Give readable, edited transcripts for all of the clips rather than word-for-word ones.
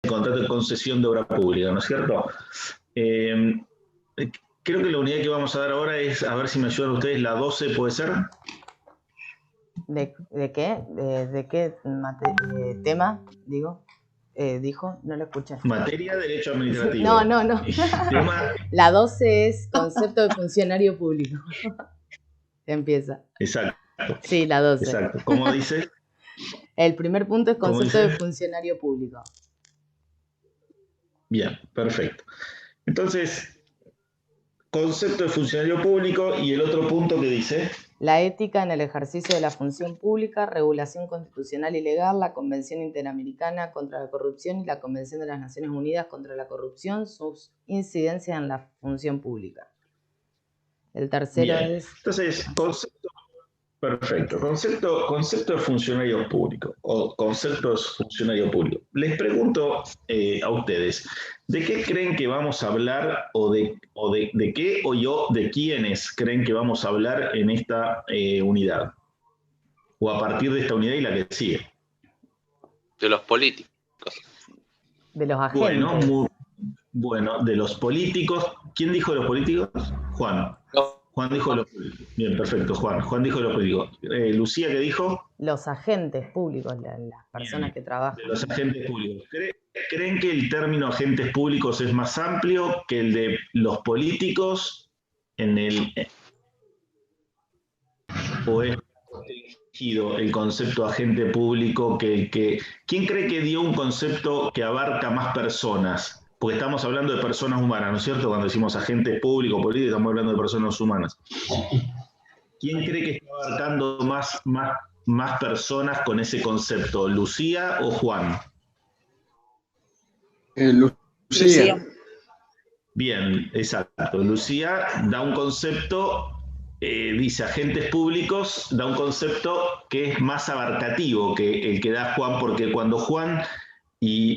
contrato de concesión de obra pública, ¿no es cierto? Creo que la unidad que vamos a dar ahora es, a ver si me ayudan ustedes, la 12, ¿puede ser? ¿De qué? ¿De qué tema, digo? ¿Dijo? No lo escuché. Materia, derecho administrativo. No. La 12 es concepto de funcionario público. Empieza. Exacto. Sí, la 12. Exacto. ¿Cómo dice? El primer punto es concepto de funcionario público. Bien, perfecto. Entonces, concepto de funcionario público y el otro punto que dice... La ética en el ejercicio de la función pública, regulación constitucional y legal, la Convención Interamericana contra la Corrupción y la Convención de las Naciones Unidas contra la Corrupción, sus incidencias en la función pública. El tercero es... Entonces, concepto, perfecto. Concepto de funcionario público o conceptos funcionario público. Les pregunto a ustedes, ¿de qué creen que vamos a hablar o de qué o de quiénes creen que vamos a hablar en esta unidad? O a partir de esta unidad y la que sigue. De los políticos. De los agentes. Bueno, de los políticos. ¿Quién dijo de los políticos? Juan. No. Juan dijo de los políticos. Bien, perfecto, Juan. Juan dijo de los políticos. Lucía, ¿qué dijo? Los agentes públicos, las personas que trabajan. De los agentes públicos. ¿Creen que el término agentes públicos es más amplio que el de los políticos o es restringido el concepto de agente público? ¿Quién cree que dio un concepto que abarca más personas? Porque estamos hablando de personas humanas, ¿no es cierto? Cuando decimos agente público, político, estamos hablando de personas humanas. ¿Quién cree que está abarcando más personas con ese concepto? ¿Lucía o Juan? Lucía. Bien, exacto. Lucía da un concepto, dice agentes públicos, da un concepto que es más abarcativo que el que da Juan, porque cuando Juan...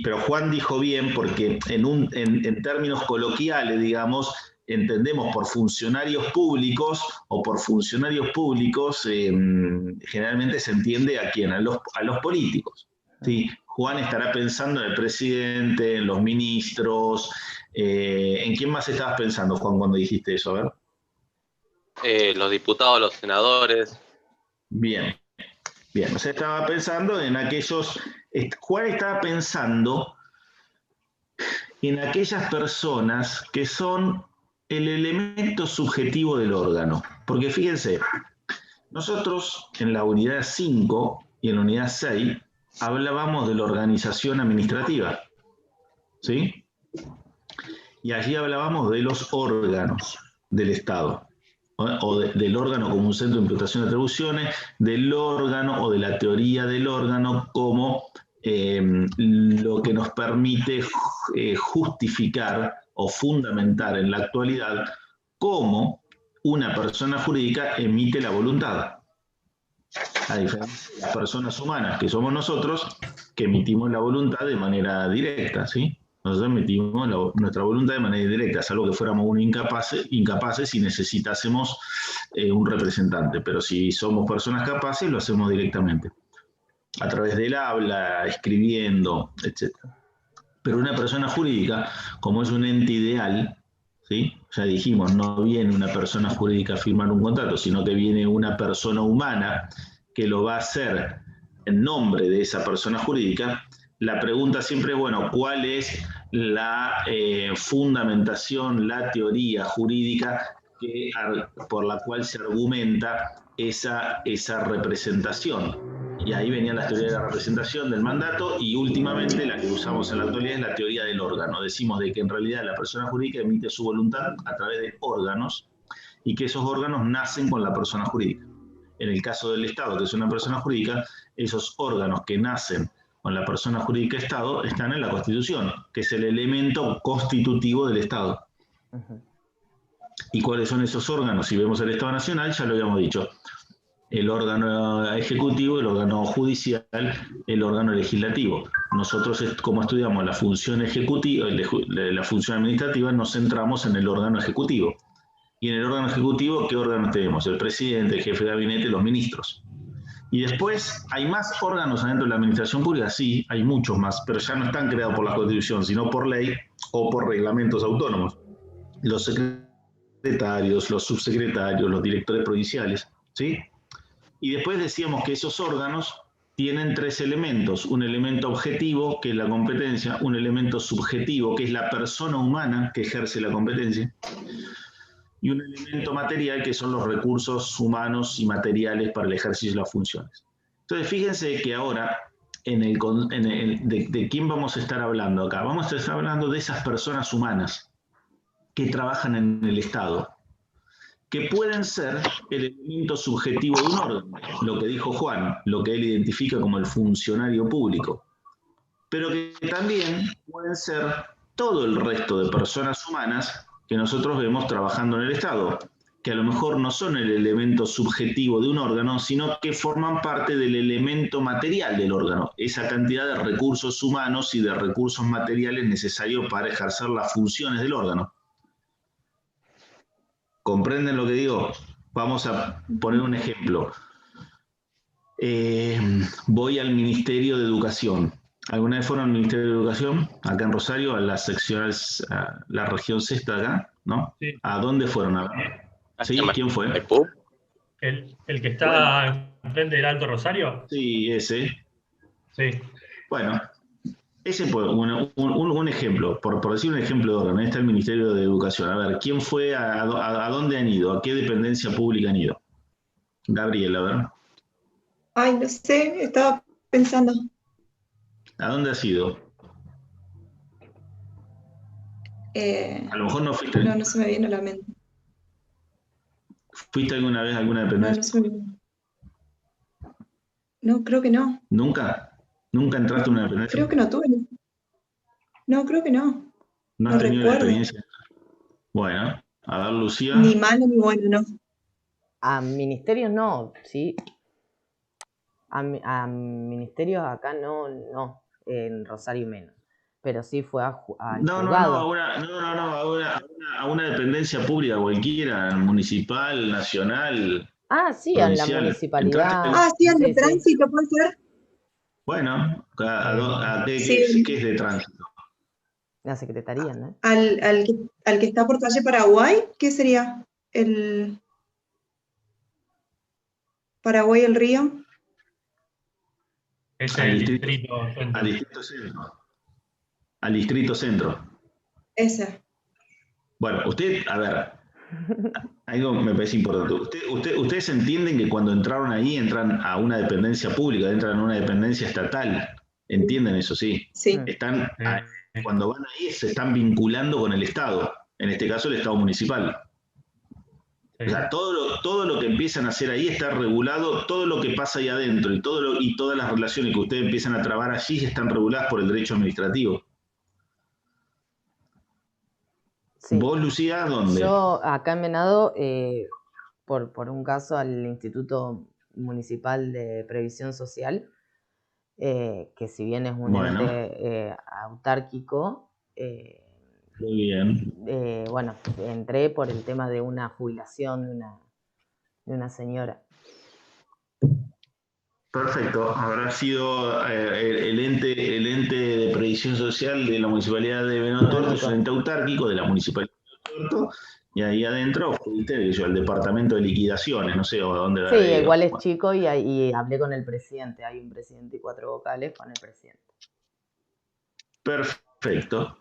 pero Juan dijo bien, porque en términos coloquiales, digamos, entendemos por funcionarios públicos o por funcionarios públicos, generalmente se entiende a quién, a los políticos. ¿Sí? Juan estará pensando en el presidente, en los ministros. ¿En quién más estabas pensando, Juan, cuando dijiste eso? A ver. Los diputados, los senadores. Bien. O sea, estaba pensando en aquellos... Juan estaba pensando en aquellas personas que son el elemento subjetivo del órgano. Porque fíjense, nosotros en la unidad 5 y en la unidad 6 hablábamos de la organización administrativa, ¿sí? Y allí hablábamos de los órganos del Estado, o del órgano como un centro de imputación de atribuciones, del órgano o de la teoría del órgano como lo que nos permite justificar o fundamentar en la actualidad cómo una persona jurídica emite la voluntad. A diferencia de las personas humanas que somos nosotros, que emitimos la voluntad de manera directa, ¿sí? Nosotros emitimos nuestra voluntad de manera directa, salvo que fuéramos incapaces y necesitásemos un representante. Pero si somos personas capaces, lo hacemos directamente, a través del habla, escribiendo, etc. Pero una persona jurídica, como es un ente ideal, ¿sí? Ya dijimos, no viene una persona jurídica a firmar un contrato, sino que viene una persona humana que lo va a hacer en nombre de esa persona jurídica. La pregunta siempre es, bueno, ¿cuál es la fundamentación, la teoría jurídica por la cual se argumenta esa representación? Y ahí venían las teorías de la representación, del mandato, y últimamente la que usamos en la actualidad es la teoría del órgano. Decimos de que en realidad la persona jurídica emite su voluntad a través de órganos y que esos órganos nacen con la persona jurídica. En el caso del Estado, que es una persona jurídica, esos órganos que nacen con la persona jurídica Estado están en la Constitución, que es el elemento constitutivo del Estado. ¿Y cuáles son esos órganos? Si vemos el Estado Nacional, ya lo habíamos dicho. El órgano ejecutivo, el órgano judicial, el órgano legislativo. Nosotros, como estudiamos la función ejecutiva, la función administrativa, nos centramos en el órgano ejecutivo. Y en el órgano ejecutivo, ¿qué órganos tenemos? El presidente, el jefe de gabinete, los ministros. Y después, ¿hay más órganos adentro de la administración pública? Sí, hay muchos más, pero ya no están creados por la Constitución, sino por ley o por reglamentos autónomos. Los secretarios, los subsecretarios, los directores provinciales, ¿sí? Y después decíamos que esos órganos tienen tres elementos: un elemento objetivo, que es la competencia; un elemento subjetivo, que es la persona humana que ejerce la competencia; y un elemento material, que son los recursos humanos y materiales para el ejercicio de las funciones. Entonces, fíjense que ahora, ¿de quién vamos a estar hablando acá? Vamos a estar hablando de esas personas humanas que trabajan en el Estado, que pueden ser el elemento subjetivo de un órgano, lo que dijo Juan, lo que él identifica como el funcionario público, pero que también pueden ser todo el resto de personas humanas que nosotros vemos trabajando en el Estado, que a lo mejor no son el elemento subjetivo de un órgano, sino que forman parte del elemento material del órgano, esa cantidad de recursos humanos y de recursos materiales necesarios para ejercer las funciones del órgano. ¿Comprenden lo que digo? Vamos a poner un ejemplo. Voy al Ministerio de Educación. ¿Alguna vez fueron al Ministerio de Educación? Acá en Rosario, a las secciones, a la región sexta acá, ¿no? Sí. ¿A dónde fueron? A ver. ¿Sí? ¿Quién fue? ¿El que está enfrente del Alto Rosario? Sí, ese. Sí. Bueno, ese fue un ejemplo, por decir un ejemplo de órgano. Ahí está el Ministerio de Educación. A ver, ¿quién fue? ¿A dónde han ido? ¿A qué dependencia pública han ido? Gabriel, a ver. Ay, no sé, estaba pensando. ¿A dónde has ido? A lo mejor no fuiste. No se me viene a la mente. ¿Fuiste alguna vez a alguna No dependencia? se me viene. No, creo que no. ¿Nunca? ¿Nunca entraste a una dependencia? Creo que no tuve. No, creo que no. ¿No has tenido la experiencia? Bueno, a ver, Lucía. Ni malo ni bueno, no. A ministerios no, sí. A ministerios acá no, en Rosario menos. Pero sí fue al juzgado. A una dependencia pública cualquiera, municipal, nacional. Ah, sí, provincial. en la municipalidad. Ah, sí, al de tránsito, ¿puede ser? Bueno, ¿qué es de tránsito? La secretaría, ¿no? Al que está por calle Paraguay, ¿qué sería? El Paraguay, el río. Es el distrito centro. Al distrito centro. Al distrito centro. Ese. Bueno, usted, a ver, algo me parece importante. Ustedes entienden que cuando entraron ahí, entran a una dependencia pública, entran a una dependencia estatal. ¿Entienden eso? Sí. Sí. Cuando van ahí se están vinculando con el Estado, en este caso el Estado municipal. Sí. O sea, todo lo que empiezan a hacer ahí está regulado, todo lo que pasa ahí adentro y todas las relaciones que ustedes empiezan a trabar allí están reguladas por el derecho administrativo. Sí. ¿Vos, Lucía, dónde? Yo acá en Venado, por un caso al Instituto Municipal de Previsión Social, que si bien es un ente autárquico, muy bien. Bueno, entré por el tema de una jubilación de una señora. Perfecto, habrá sido el ente de previsión social de la Municipalidad de Venado Tuerto, es un ente autárquico de la Municipalidad de Venado Tuerto, y ahí adentro fuiste al departamento de liquidaciones, no sé o dónde. Sí, igual es chico y hablé con el presidente, hay un presidente y 4 vocales con el presidente. Perfecto.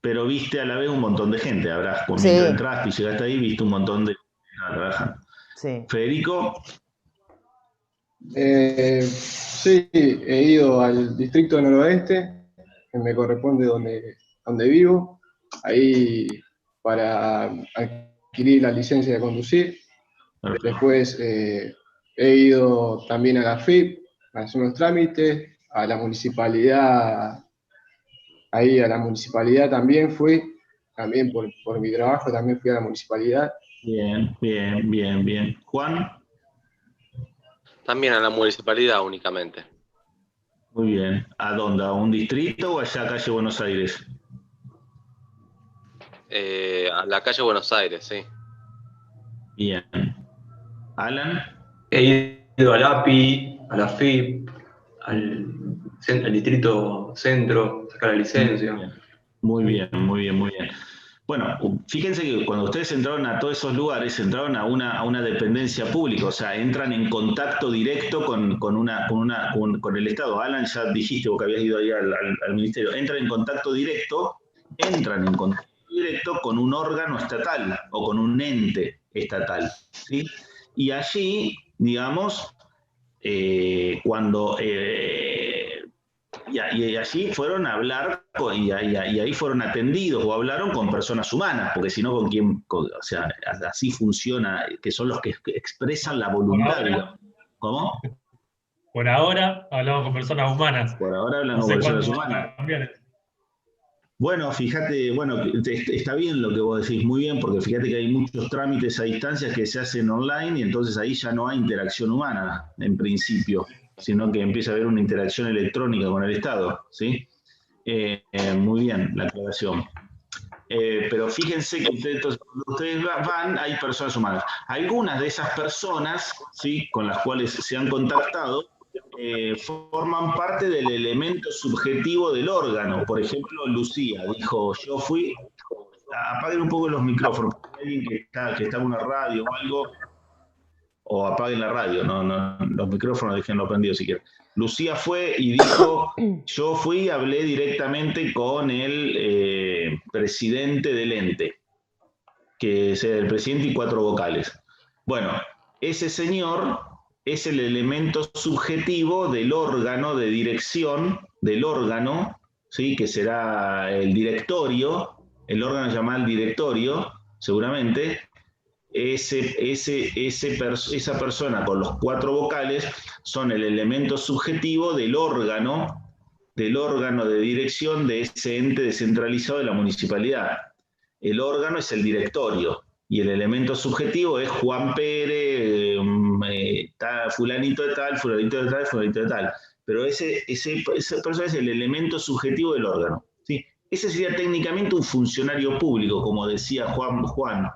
Pero viste a la vez un montón de gente, mientras entraste y llegaste ahí, viste un montón de gente trabajando. Sí. Federico. Sí, he ido al distrito noroeste, que me corresponde donde vivo, ahí para adquirir la licencia de conducir. Perfecto. Después he ido también a la FIP para hacer unos trámites, a la municipalidad. Ahí a la municipalidad también fui, también por mi trabajo también fui a la municipalidad. Bien. ¿Juan? También a la municipalidad únicamente. Muy bien. ¿A dónde? ¿A un distrito o allá a calle Buenos Aires? A la calle Buenos Aires, sí. Bien. ¿Alan? He ido al API, a la FIP, al distrito centro, sacar la licencia. Muy bien, muy bien, muy bien. Bueno, fíjense que cuando ustedes entraron a todos esos lugares, entraron a una dependencia pública, o sea, entran en contacto directo con el Estado. Alan, ya dijiste, vos que habías ido ahí al ministerio, entran en contacto directo con un órgano estatal o con un ente estatal, ¿sí? Y allí, digamos, y allí fueron a hablar, y ahí fueron atendidos o hablaron con personas humanas, porque si no, ¿con quién? O sea, así funciona, que son los que expresan la voluntad. ahora, ¿Cómo? por ahora hablamos con personas humanas. Por ahora hablan No con sé personas cuándo va humanas. a cambiar. Bueno, fíjate, bueno, está bien lo que vos decís, muy bien, porque fíjate que hay muchos trámites a distancia que se hacen online y entonces ahí ya no hay interacción humana, en principio, sino que empieza a haber una interacción electrónica con el Estado, ¿sí? Muy bien, la aclaración. Pero fíjense que entonces, cuando ustedes van, hay personas humanas. Algunas de esas personas, ¿sí?, con las cuales se han contactado, forman parte del elemento subjetivo del órgano. Por ejemplo, Lucía dijo, yo fui... Apaguen un poco los micrófonos, hay alguien que está en una radio o algo, o apaguen la radio, no, los micrófonos déjenlo prendido si quieren. Lucía fue y dijo, yo fui y hablé directamente con el presidente del ente, que es el presidente y 4 vocales. Bueno, ese señor es el elemento subjetivo del órgano de dirección, del órgano, ¿sí?, que será el directorio, el órgano llamado el directorio, seguramente. Esa persona con los 4 vocales son el elemento subjetivo del órgano de dirección de ese ente descentralizado de la municipalidad. El órgano es el directorio y el elemento subjetivo es Juan Pérez, fulanito de tal, fulanito de tal, fulanito de tal. Pero esa persona es el elemento subjetivo del órgano, ¿sí? Ese sería técnicamente un funcionario público, como decía Juan.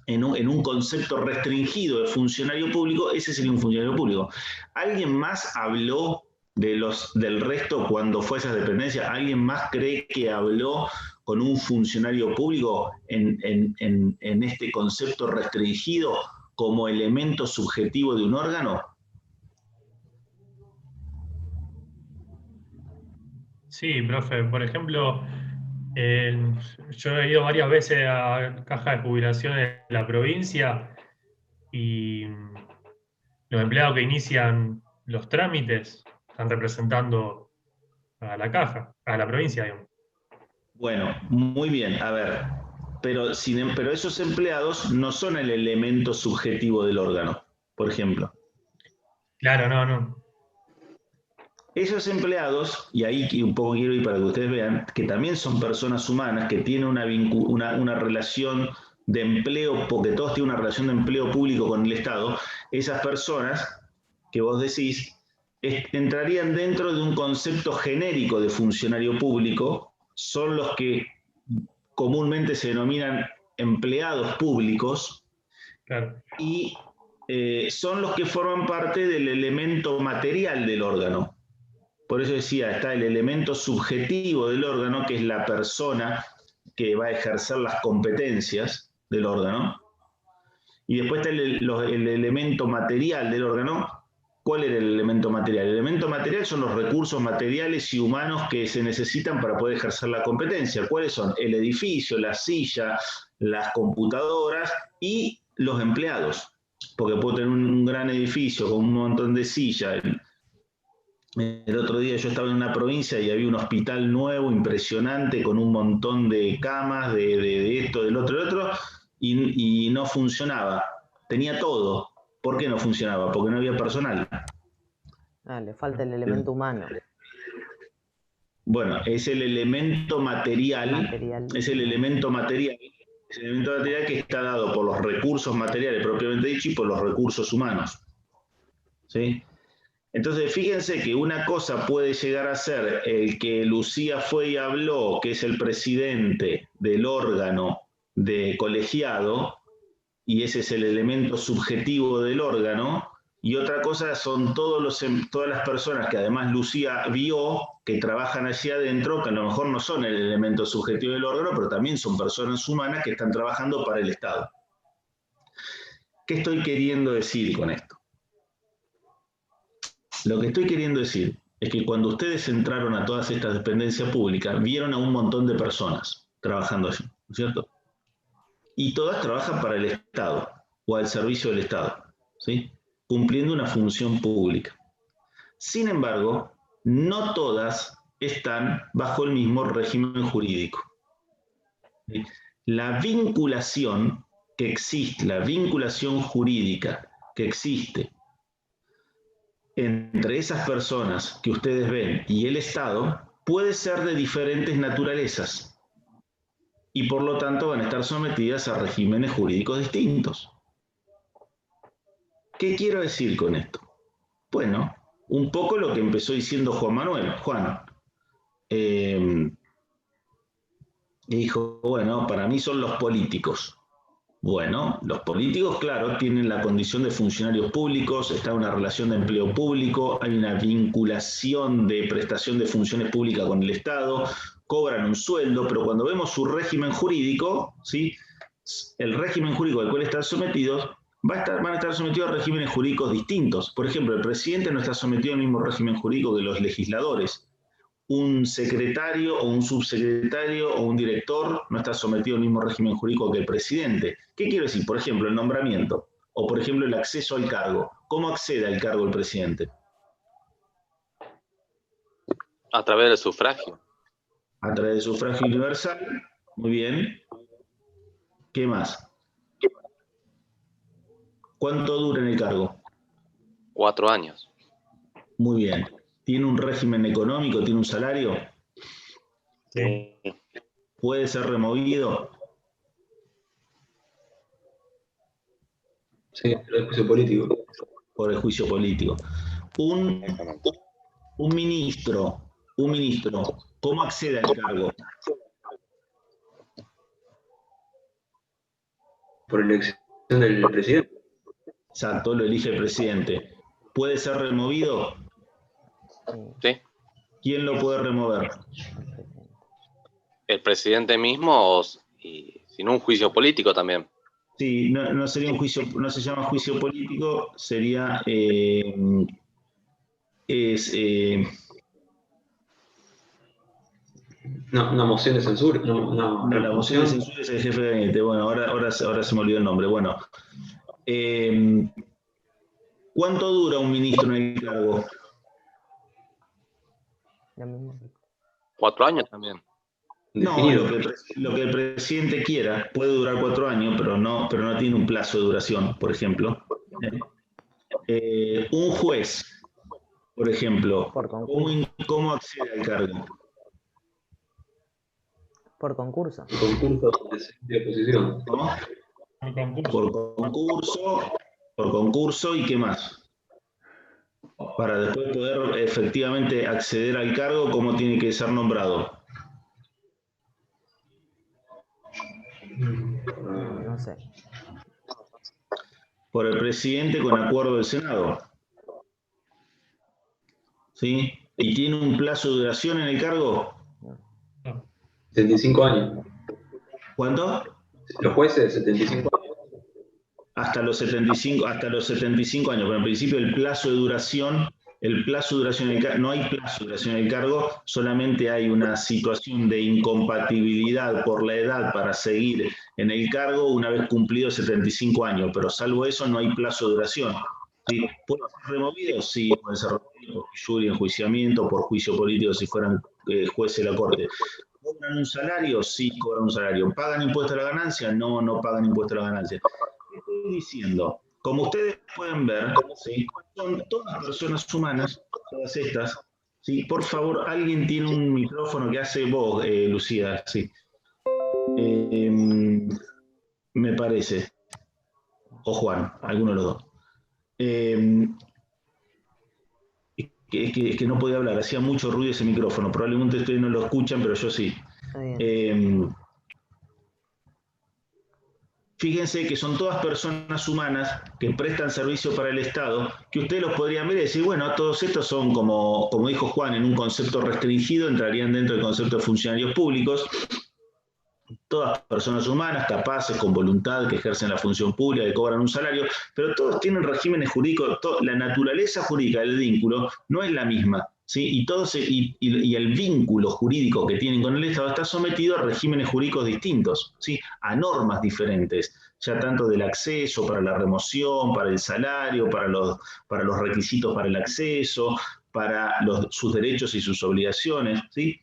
En un concepto restringido de funcionario público, ese sería un funcionario público. ¿Alguien más habló del resto cuando fue a esas dependencias? ¿Alguien más cree que habló con un funcionario público en este concepto restringido como elemento subjetivo de un órgano? Sí, profe. Por ejemplo, yo he ido varias veces a caja de jubilaciones de la provincia y los empleados que inician los trámites están representando a la caja, a la provincia, digamos. Bueno, muy bien, a ver, pero esos empleados no son el elemento subjetivo del órgano, por ejemplo. Claro, no. Esos empleados, y ahí un poco quiero ir para que ustedes vean, que también son personas humanas, que tienen una relación de empleo, porque todos tienen una relación de empleo público con el Estado, esas personas que vos decís entrarían dentro de un concepto genérico de funcionario público, son los que comúnmente se denominan empleados públicos, Claro. y son los que forman parte del elemento material del órgano. Por eso decía, está el elemento subjetivo del órgano, que es la persona que va a ejercer las competencias del órgano. Y después está el elemento material del órgano. ¿Cuál era el elemento material? El elemento material son los recursos materiales y humanos que se necesitan para poder ejercer la competencia. ¿Cuáles son? El edificio, la silla, las computadoras y los empleados. Porque puedo tener un gran edificio con un montón de sillas. El otro día yo estaba en una provincia y había un hospital nuevo, impresionante, con un montón de camas, de esto, del otro, y no funcionaba. Tenía todo. ¿Por qué no funcionaba? Porque no había personal. Le falta el elemento humano. Bueno, es el elemento material. Es el elemento material. Es el elemento material que está dado por los recursos materiales propiamente dicho y por los recursos humanos. ¿Sí? Entonces, fíjense que una cosa puede llegar a ser el que Lucía fue y habló, que es el presidente del órgano de colegiado, y ese es el elemento subjetivo del órgano, Y otra cosa son todas las personas que además Lucía vio, que trabajan allí adentro, que a lo mejor no son el elemento subjetivo del órgano, pero también son personas humanas que están trabajando para el Estado. ¿Qué estoy queriendo decir con esto? Lo que estoy queriendo decir es que cuando ustedes entraron a todas estas dependencias públicas, vieron a un montón de personas trabajando allí, ¿no es cierto? Y todas trabajan para el Estado o al servicio del Estado, ¿sí? Cumpliendo una función pública. Sin embargo, no todas están bajo el mismo régimen jurídico. ¿Sí? La vinculación que existe, la vinculación jurídica que existe entre esas personas que ustedes ven y el Estado puede ser de diferentes naturalezas y por lo tanto van a estar sometidas a regímenes jurídicos distintos. ¿Qué quiero decir con esto? Bueno, un poco lo que empezó diciendo Juan. Dijo, bueno, para mí son los políticos. Bueno, los políticos, claro, tienen la condición de funcionarios públicos, está una relación de empleo público, hay una vinculación de prestación de funciones públicas con el Estado, cobran un sueldo, pero cuando vemos su régimen jurídico, ¿sí? El régimen jurídico al cual están sometidos, van a estar sometidos a regímenes jurídicos distintos. Por ejemplo, el presidente no está sometido al mismo régimen jurídico que los legisladores. Un secretario o un subsecretario o un director no está sometido al mismo régimen jurídico que el presidente. ¿Qué quiero decir? Por ejemplo, el nombramiento o, por ejemplo, el acceso al cargo. ¿Cómo accede al cargo el presidente? A través del sufragio. A través del sufragio universal. Muy bien. ¿Qué más? ¿Cuánto dura en el cargo? 4 años. Muy bien. ¿Tiene un régimen económico? ¿Tiene un salario? Sí. ¿Puede ser removido? Sí, por el juicio político. Por el juicio político. Un ministro, ¿cómo accede al cargo? Por elección del presidente. Exacto, lo elige el presidente. ¿Puede ser removido? ¿Sí? ¿Quién lo puede remover? El presidente mismo y sin un juicio político también. Sí, no sería un juicio, no se llama juicio político, sería No, una moción de censura. No, la moción de censura es el jefe de gabinete. Bueno, ahora se me olvidó el nombre. Bueno, ¿cuánto dura un ministro en el cargo? 4 años también. No, Definido. lo que el presidente quiera puede durar 4 años, pero no tiene un plazo de duración, por ejemplo. Un juez, por ejemplo, ¿cómo accede al cargo? Por concurso. Concurso de oposición. ¿No? Por concurso y qué más. Para después poder efectivamente acceder al cargo, ¿cómo tiene que ser nombrado? No sé. Por el presidente con acuerdo del Senado. ¿Sí? ¿Y tiene un plazo de duración en el cargo? 75 años. ¿Cuánto? Los jueces, 75 años. Hasta los 75 años, pero en principio el plazo de duración no hay plazo de duración en el cargo, solamente hay una situación de incompatibilidad por la edad para seguir en el cargo una vez cumplidos 75 años, pero salvo eso no hay plazo de duración. ¿Sí? ¿Puede ser removido? Sí, puede ser removido por jury, enjuiciamiento, por juicio político si fueran jueces de la Corte. ¿Cobran un salario? Sí, cobran un salario. ¿Pagan impuesto a la ganancia? No, no pagan impuesto a la ganancia. ¿Qué estoy diciendo? Como ustedes pueden ver, ¿sí? Son todas personas humanas, todas estas. ¿Sí? Por favor, alguien tiene un micrófono que hace voz, Lucía, sí. Me parece. O Juan, alguno de los dos. Es que no podía hablar, hacía mucho ruido ese micrófono. Probablemente ustedes no lo escuchan, pero yo sí. fíjense que son todas personas humanas que prestan servicio para el Estado, que ustedes los podrían ver y decir, bueno, todos estos son, como dijo Juan, en un concepto restringido, entrarían dentro del concepto de funcionarios públicos, todas personas humanas, capaces, con voluntad, que ejercen la función pública, que cobran un salario, pero todos tienen regímenes jurídicos, la naturaleza jurídica del vínculo no es la misma, ¿sí? Y el vínculo jurídico que tienen con el Estado está sometido a regímenes jurídicos distintos, ¿sí? A normas diferentes, ya tanto del acceso, para la remoción, para el salario, para los requisitos para el acceso, para sus derechos y sus obligaciones, ¿sí?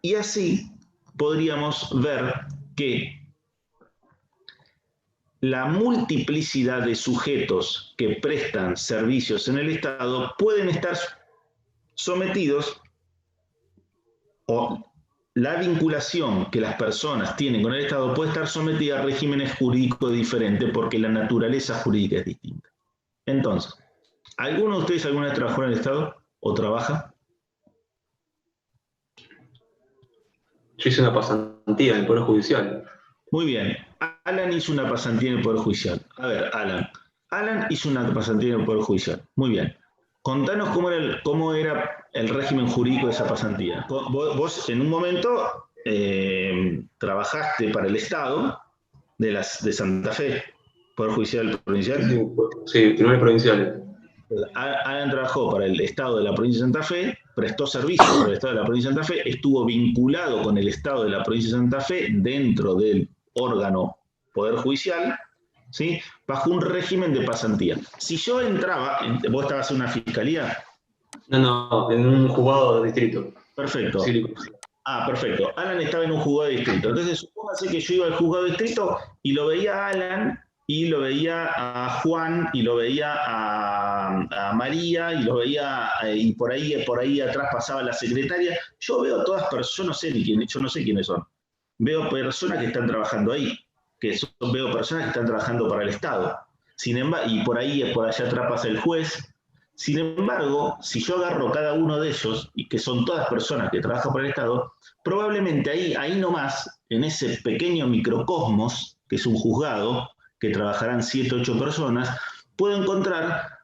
Y así podríamos ver que la multiplicidad de sujetos que prestan servicios en el Estado pueden estar sometidos, o la vinculación que las personas tienen con el Estado puede estar sometida a regímenes jurídicos diferentes porque la naturaleza jurídica es distinta. Entonces, ¿alguno de ustedes alguna vez trabajó en el Estado o trabaja? Yo hice una pasantía en el Poder Judicial. Muy bien. Alan hizo una pasantía en el Poder Judicial. A ver, Alan hizo una pasantía en el Poder Judicial. Muy bien. Contanos cómo era el régimen jurídico de esa pasantía. Vos en un momento trabajaste para el Estado de Santa Fe, Poder Judicial Provincial. Sí, tribunales provinciales. Alan trabajó para el Estado de la Provincia de Santa Fe, prestó servicio para el Estado de la Provincia de Santa Fe, estuvo vinculado con el Estado de la Provincia de Santa Fe dentro del órgano Poder Judicial, ¿sí? Bajo un régimen de pasantía. Si yo entraba, ¿vos estabas en una fiscalía? No, en un juzgado de distrito. Perfecto. Sí. Perfecto. Alan estaba en un juzgado de distrito. Entonces, supóngase que yo iba al juzgado de distrito y lo veía a Alan, y lo veía a Juan, y lo veía a María, y lo veía, y por ahí atrás pasaba la secretaria. Yo veo todas personas, yo no sé quiénes son. Veo personas que están trabajando ahí, veo personas que están trabajando para el Estado. Sin embargo, y por allá atrás pasa el juez. Sin embargo, si yo agarro cada uno de ellos, y que son todas personas que trabajan para el Estado, probablemente ahí nomás, en ese pequeño microcosmos, que es un juzgado, que trabajarán 7 u 8 personas, puedo encontrar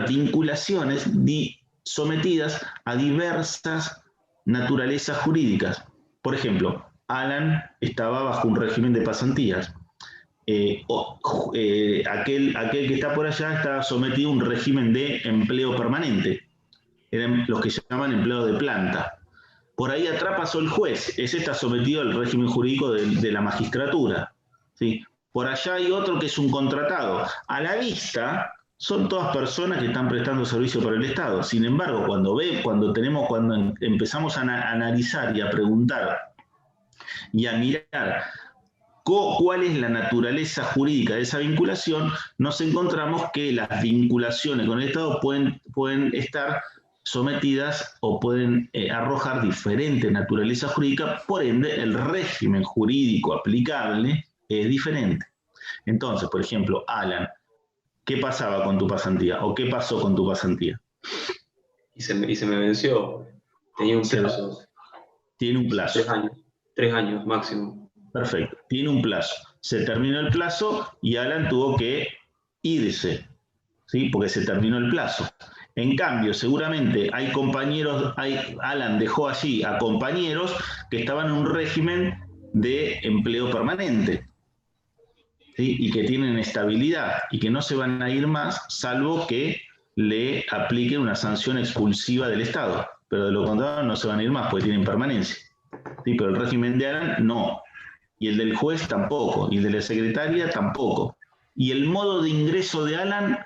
vinculaciones sometidas a diversas naturalezas jurídicas. Por ejemplo, Alan estaba bajo un régimen de pasantías. Aquel que está por allá está sometido a un régimen de empleo permanente. Eran los que se llaman empleo de planta. Por ahí atrás pasó el juez, ese está sometido al régimen jurídico de la magistratura, ¿sí? Por allá hay otro que es un contratado. A la vista son todas personas que están prestando servicio para el Estado. Sin embargo, cuando empezamos a analizar y a preguntar y a mirar cuál es la naturaleza jurídica de esa vinculación, nos encontramos que las vinculaciones con el Estado pueden estar sometidas o pueden arrojar diferentes naturalezas jurídicas, por ende el régimen jurídico aplicable es diferente. Entonces, por ejemplo, Alan, ¿qué pasaba con tu pasantía? ¿O qué pasó con tu pasantía? Y se me venció. Tenía un plazo. Tiene un plazo. 3 años máximo. Perfecto, tiene un plazo. Se terminó el plazo y Alan tuvo que irse, ¿sí? Porque se terminó el plazo. En cambio, seguramente Alan dejó allí a compañeros que estaban en un régimen de empleo permanente, ¿sí? Y que tienen estabilidad y que no se van a ir más, salvo que le apliquen una sanción expulsiva del Estado. Pero de lo contrario no se van a ir más porque tienen permanencia, ¿sí? Pero el régimen de Alan no. Y el del juez tampoco. Y el de la secretaria tampoco. Y el modo de ingreso de Alan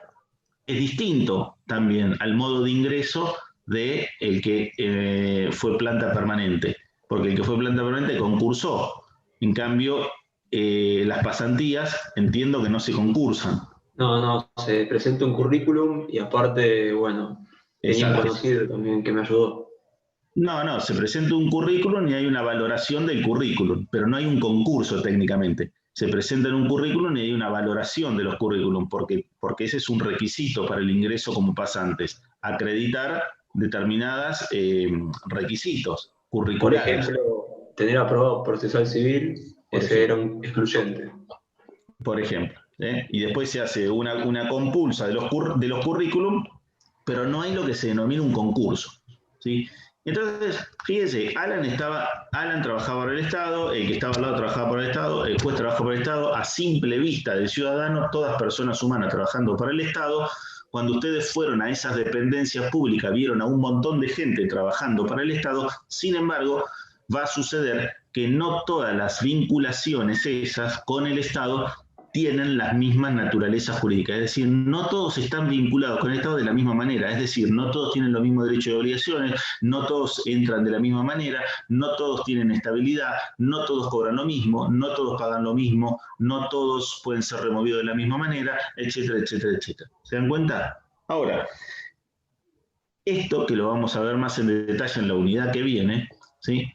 es distinto también al modo de ingreso de el que fue planta permanente, porque el que fue planta permanente concursó. En cambio, las pasantías entiendo que no se concursan. No, se presenta un currículum y aparte, bueno, tenía un conocido también que me ayudó. No, se presenta un currículum y hay una valoración del currículum, pero no hay un concurso técnicamente. Se presenta en un currículum y hay una valoración de los currículum, porque ese es un requisito para el ingreso como pasantes, acreditar determinadas requisitos curriculares. tener aprobado procesal civil, ese era un excluyente. Por ejemplo. Y después se hace una compulsa de los currículum, pero no hay lo que se denomina un concurso, ¿sí? Entonces, fíjense, Alan trabajaba para el Estado, el que estaba al lado trabajaba para el Estado, el juez trabajaba para el Estado, a simple vista del ciudadano, todas personas humanas trabajando para el Estado. Cuando ustedes fueron a esas dependencias públicas, vieron a un montón de gente trabajando para el Estado. Sin embargo, va a suceder que no todas las vinculaciones esas con el Estado tienen las mismas naturalezas jurídicas, es decir, no todos están vinculados con el Estado de la misma manera, es decir, no todos tienen los mismos derechos y obligaciones, no todos entran de la misma manera, no todos tienen estabilidad, no todos cobran lo mismo, no todos pagan lo mismo, no todos pueden ser removidos de la misma manera, etcétera, etcétera, etcétera. ¿Se dan cuenta? Ahora, esto que lo vamos a ver más en detalle en la unidad que viene, ¿sí?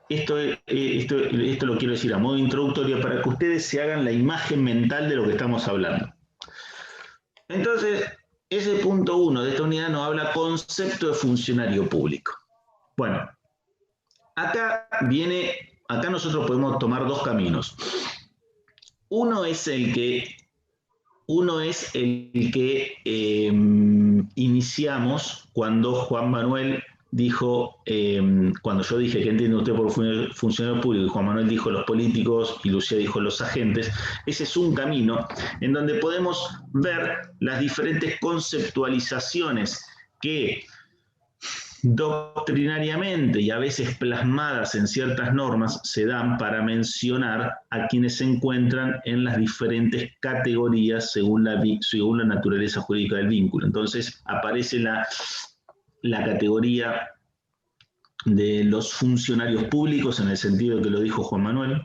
Esto lo quiero decir a modo introductorio para que ustedes se hagan la imagen mental de lo que estamos hablando. Entonces, ese punto 1 de esta unidad nos habla concepto de funcionario público. Bueno, acá nosotros podemos tomar dos caminos. Uno es el que iniciamos cuando Juan Manuel dijo, cuando yo dije ¿qué entiende usted por funcionario público? Y Juan Manuel dijo los políticos y Lucía dijo los agentes. Ese es un camino en donde podemos ver las diferentes conceptualizaciones que doctrinariamente y a veces plasmadas en ciertas normas se dan para mencionar a quienes se encuentran en las diferentes categorías según la naturaleza jurídica del vínculo. Entonces aparece la categoría de los funcionarios públicos en el sentido de que lo dijo Juan Manuel,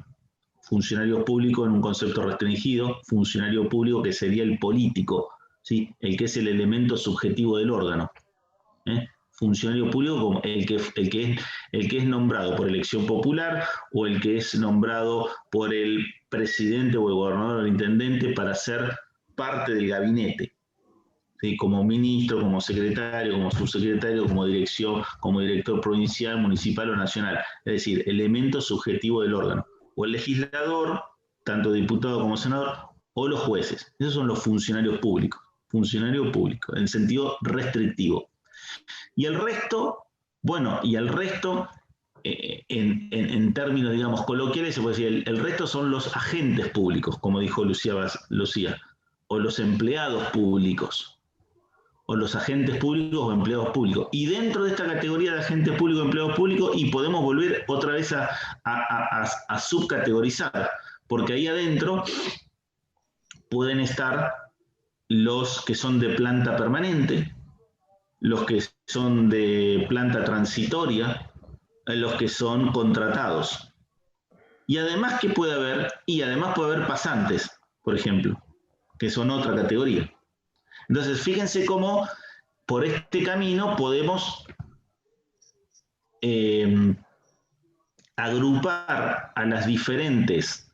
funcionario público en un concepto restringido, funcionario público que sería el político, ¿sí? El que es el elemento subjetivo del órgano. Funcionario público como el que es nombrado por elección popular o el que es nombrado por el presidente o el gobernador o el intendente para ser parte del gabinete. ¿Sí? Como ministro, como secretario, como subsecretario, como director provincial, municipal o nacional. Es decir, elemento subjetivo del órgano. O el legislador, tanto diputado como senador, o los jueces. Esos son los funcionarios públicos. Funcionario público, en sentido restrictivo. Y el resto, en términos, digamos, coloquiales, se puede decir, el resto son los agentes públicos, como dijo Lucía, o los empleados públicos, o los agentes públicos o empleados públicos. Y dentro de esta categoría de agentes públicos o empleados públicos, y podemos volver otra vez a subcategorizar, porque ahí adentro pueden estar los que son de planta permanente, los que son de planta transitoria, los que son contratados. Y además, ¿qué puede haber? Y además puede haber pasantes, por ejemplo, que son otra categoría. Entonces, fíjense cómo por este camino podemos agrupar a las diferentes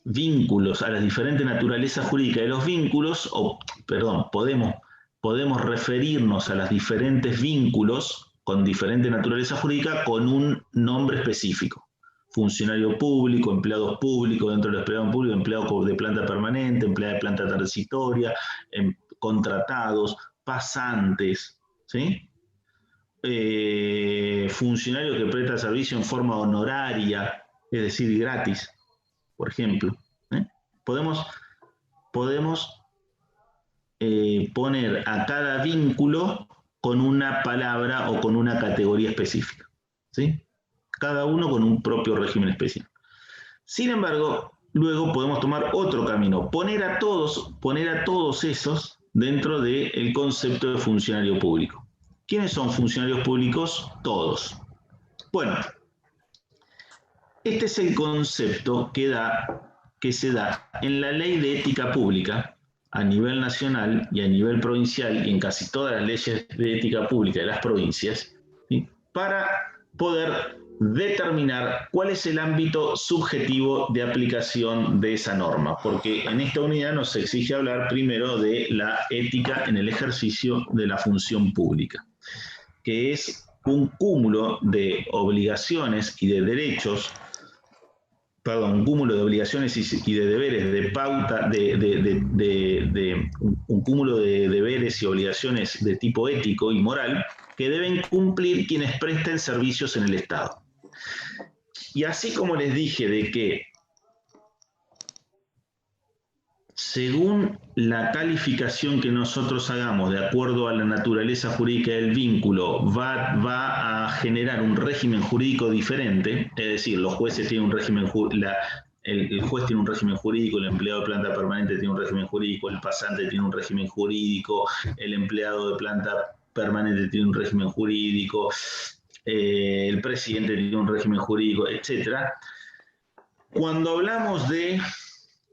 vínculos, a las diferentes naturalezas jurídicas de los vínculos, podemos referirnos a los diferentes vínculos con diferente naturaleza jurídica con un nombre específico. Funcionario público, empleados públicos, dentro del empleado público, empleado de planta permanente, empleado de planta transitoria, contratados, pasantes, ¿sí? Funcionario que presta servicio en forma honoraria, es decir, gratis, por ejemplo. Podemos poner a cada vínculo con una palabra o con una categoría específica, ¿sí? Cada uno con un propio régimen especial. Sin embargo, luego podemos tomar otro camino, poner a todos esos dentro del concepto de funcionario público. ¿Quiénes son funcionarios públicos? Todos. Bueno, este es el concepto que se da en la Ley de Ética Pública a nivel nacional y a nivel provincial y en casi todas las leyes de ética pública de las provincias, ¿sí? Para poder determinar cuál es el ámbito subjetivo de aplicación de esa norma, porque en esta unidad nos exige hablar primero de la ética en el ejercicio de la función pública, que es un cúmulo de obligaciones y de derechos, perdón, un cúmulo de obligaciones y de deberes, de pauta, un cúmulo de deberes y obligaciones de tipo ético y moral que deben cumplir quienes presten servicios en el Estado. Y así como les dije de que según la calificación que nosotros hagamos de acuerdo a la naturaleza jurídica del vínculo, va a generar un régimen jurídico diferente, es decir, los jueces tienen un régimen el juez tiene un régimen jurídico, el empleado de planta permanente tiene un régimen jurídico, el pasante tiene un régimen jurídico, el empleado de planta permanente tiene un régimen jurídico, el presidente tiene un régimen jurídico, etc. Cuando hablamos de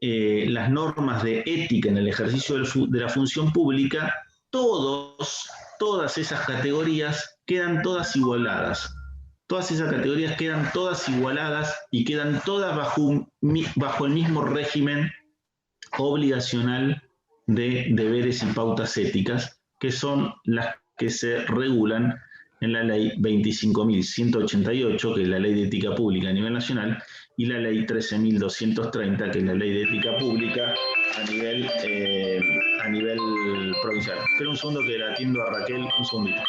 las normas de ética en el ejercicio de la función pública, todas esas categorías quedan todas igualadas. Todas esas categorías quedan todas igualadas y quedan todas bajo el mismo régimen obligacional de deberes y pautas éticas, que son las que se regulan en la ley 25.188, que es la ley de ética pública a nivel nacional, y la ley 13.230, que es la ley de ética pública a nivel provincial. Espera un segundo que la atiendo a Raquel, un segundito.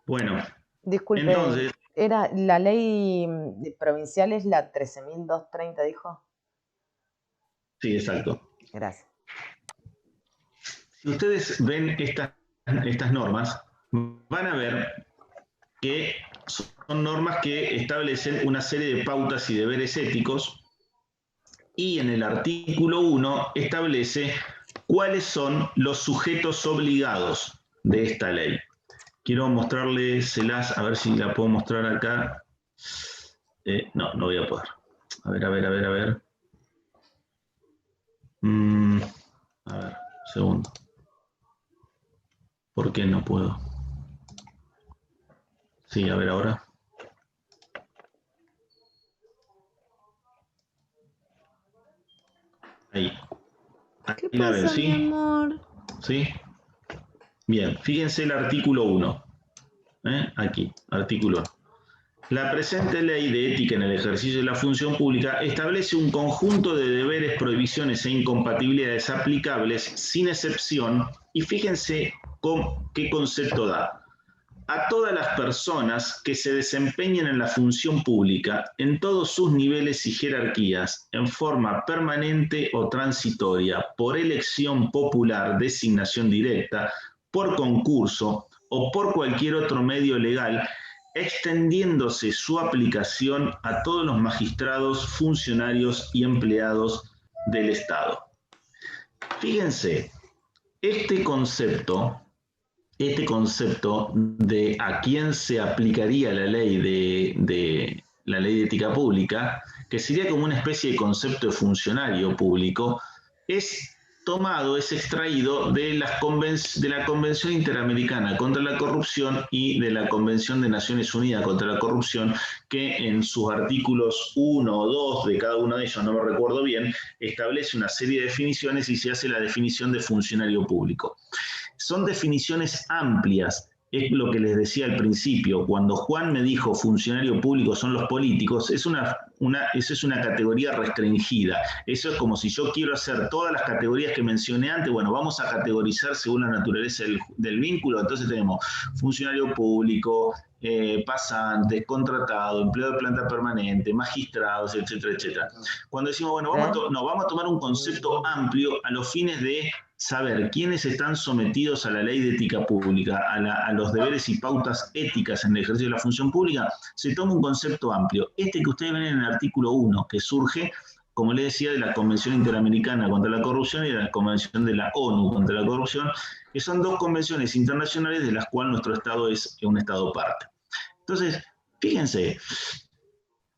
Bueno, Disculpe, entonces, era la ley provincial es la 13.230, dijo. sí, exacto. Gracias. Si ustedes ven estas normas, van a ver que son normas que establecen una serie de pautas y deberes éticos, y en el artículo 1 establece cuáles son los sujetos obligados de esta ley. Quiero mostrárselas, a ver si la puedo mostrar acá. No voy a poder. A ver. A ver, segundo. ¿Por qué no puedo? Sí, a ver ahora. Ahí. ¿Qué Ahí la ven, pasa, ¿sí? mi amor? ¿Sí? Bien, fíjense el artículo 1. Aquí, artículo 1. La presente ley de ética en el ejercicio de la función pública establece un conjunto de deberes, prohibiciones e incompatibilidades aplicables sin excepción, y fíjense qué concepto da. A todas las personas que se desempeñen en la función pública en todos sus niveles y jerarquías, en forma permanente o transitoria, por elección popular, designación directa, por concurso o por cualquier otro medio legal, extendiéndose su aplicación a todos los magistrados, funcionarios y empleados del Estado. Fíjense, este concepto de a quién se aplicaría la ley de ética pública, que sería como una especie de concepto de funcionario público, es extraído de la Convención Interamericana contra la Corrupción y de la Convención de Naciones Unidas contra la Corrupción, que en sus artículos 1 o 2 de cada uno de ellos, no me recuerdo bien, establece una serie de definiciones y se hace la definición de funcionario público. Son definiciones amplias, es lo que les decía al principio. Cuando Juan me dijo funcionario público son los políticos, es una eso es una categoría restringida. Eso es como si yo quiero hacer todas las categorías que mencioné antes, bueno, vamos a categorizar según la naturaleza del vínculo. Entonces tenemos funcionario público, pasantes, contratado, empleado de planta permanente, magistrados, etcétera, etcétera. Cuando decimos, bueno, vamos a tomar un concepto amplio a los fines de saber quiénes están sometidos a la ley de ética pública, a los deberes y pautas éticas en el ejercicio de la función pública, se toma un concepto amplio. Este que ustedes ven en el artículo 1, que surge, como les decía, de la Convención Interamericana contra la Corrupción y de la Convención de la ONU contra la Corrupción, que son dos convenciones internacionales de las cuales nuestro Estado es un Estado parte. Entonces, fíjense,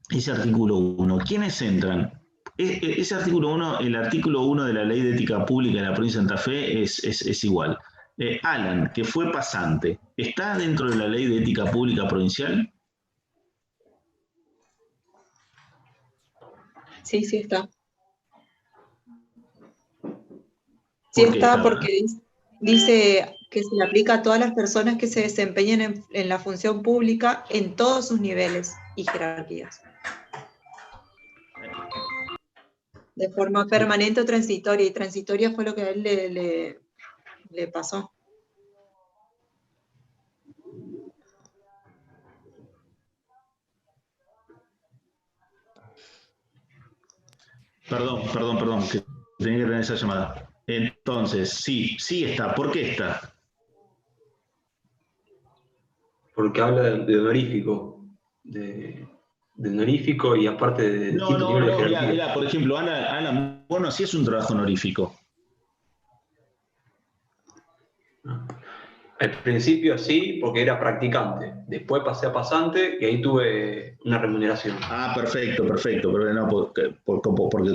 ese artículo 1, ¿quiénes entran? Ese artículo 1, el artículo 1 de la Ley de Ética Pública de la provincia de Santa Fe es igual. Alan, que fue pasante, ¿está dentro de la Ley de Ética Pública provincial? Sí, sí está. Sí está porque dice que se le aplica a todas las personas que se desempeñen en la función pública en todos sus niveles y jerarquías. De forma permanente o transitoria, y transitoria fue lo que a él le pasó. Perdón, que tenía que tener esa llamada. Entonces, sí está. ¿Por qué está? Porque habla de honorífico, de honorífico y aparte de distintos niveles de jerarquía. Mirá, por ejemplo, Ana, bueno, sí es un trabajo honorífico. Al principio sí, porque era practicante. Después pasé a pasante y ahí tuve una remuneración. Ah, perfecto. Pero no, porque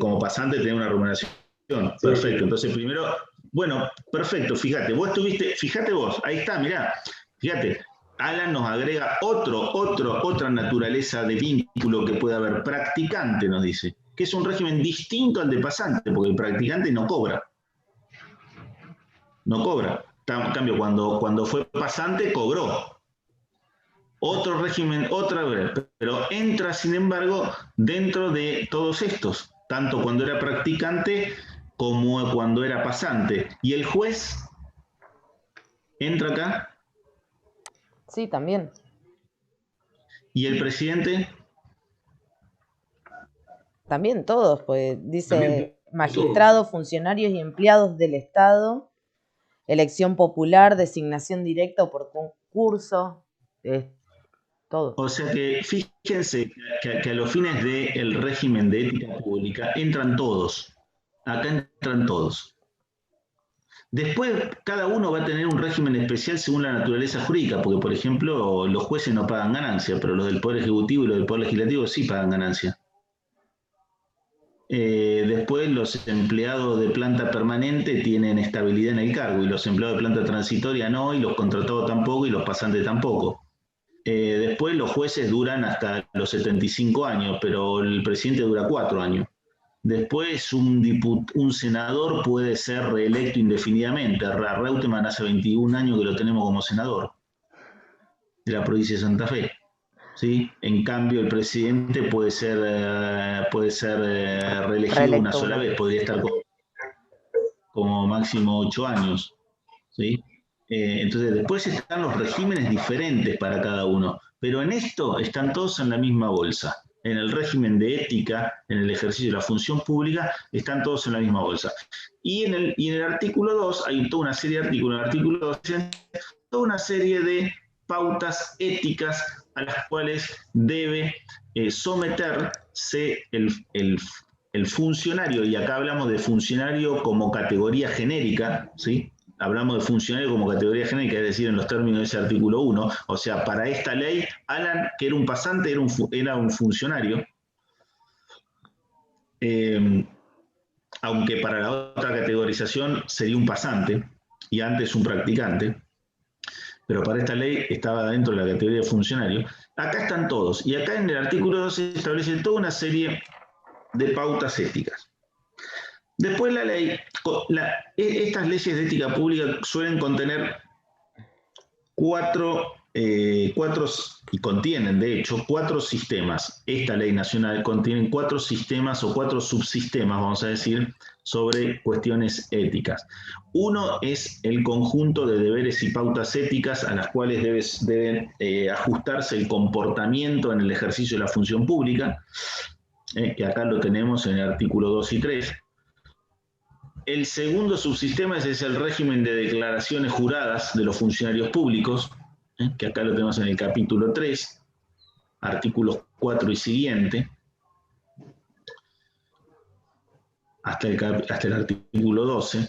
como pasante tenía una remuneración. Perfecto. Sí. Entonces, primero, bueno, perfecto. Fíjate vos, ahí está, mirá. Fíjate, Alan nos agrega otra naturaleza de vínculo que puede haber. Practicante, nos dice, que es un régimen distinto al de pasante, porque el practicante no cobra. En cambio, cuando fue pasante, cobró. Otro régimen, otra vez, pero entra, sin embargo, dentro de todos estos, tanto cuando era practicante como cuando era pasante. ¿Y el juez entra acá? Sí, también. ¿Y el presidente? También todos, pues dice magistrados, funcionarios y empleados del Estado, elección popular, designación directa o por concurso, todo. O sea que fíjense que a los fines del régimen de ética pública entran todos. Acá entran todos. Después, cada uno va a tener un régimen especial según la naturaleza jurídica, porque, por ejemplo, los jueces no pagan ganancia, pero los del Poder Ejecutivo y los del Poder Legislativo sí pagan ganancia. Después, los empleados de planta permanente tienen estabilidad en el cargo, y los empleados de planta transitoria no, y los contratados tampoco, y los pasantes tampoco. Después, los jueces duran hasta los 75 años, pero el presidente dura 4 años. Después, un senador puede ser reelecto indefinidamente. Reutemann hace 21 años que lo tenemos como senador de la provincia de Santa Fe. ¿Sí? En cambio, el presidente puede ser reelegido una sola vez, podría estar como máximo 8 años. ¿Sí? Entonces, después están los regímenes diferentes para cada uno, pero en esto están todos en la misma bolsa. En el régimen de ética, en el ejercicio de la función pública, están todos en la misma bolsa. Y en el artículo 2, hay toda una serie de artículos, en el artículo 2, toda una serie de pautas éticas a las cuales debe someterse el funcionario, y acá hablamos de funcionario como categoría genérica, ¿sí? Hablamos de funcionario como categoría genérica, es decir, en los términos de ese artículo 1, o sea, para esta ley, Alan, que era un pasante, era un funcionario, aunque para la otra categorización sería un pasante, y antes un practicante, pero para esta ley estaba dentro de la categoría de funcionario. Acá están todos, y acá en el artículo 2 se establece toda una serie de pautas éticas. Después la ley, estas leyes de ética pública suelen contener cuatro y contienen, de hecho, 4 sistemas. Esta ley nacional contiene 4 sistemas o 4 subsistemas, vamos a decir, sobre cuestiones éticas. Uno es el conjunto de deberes y pautas éticas a las cuales deben ajustarse el comportamiento en el ejercicio de la función pública, que acá lo tenemos en el artículo 2 y 3. El segundo subsistema es el régimen de declaraciones juradas de los funcionarios públicos, que acá lo tenemos en el capítulo 3, artículos 4 y siguiente, hasta el artículo 12.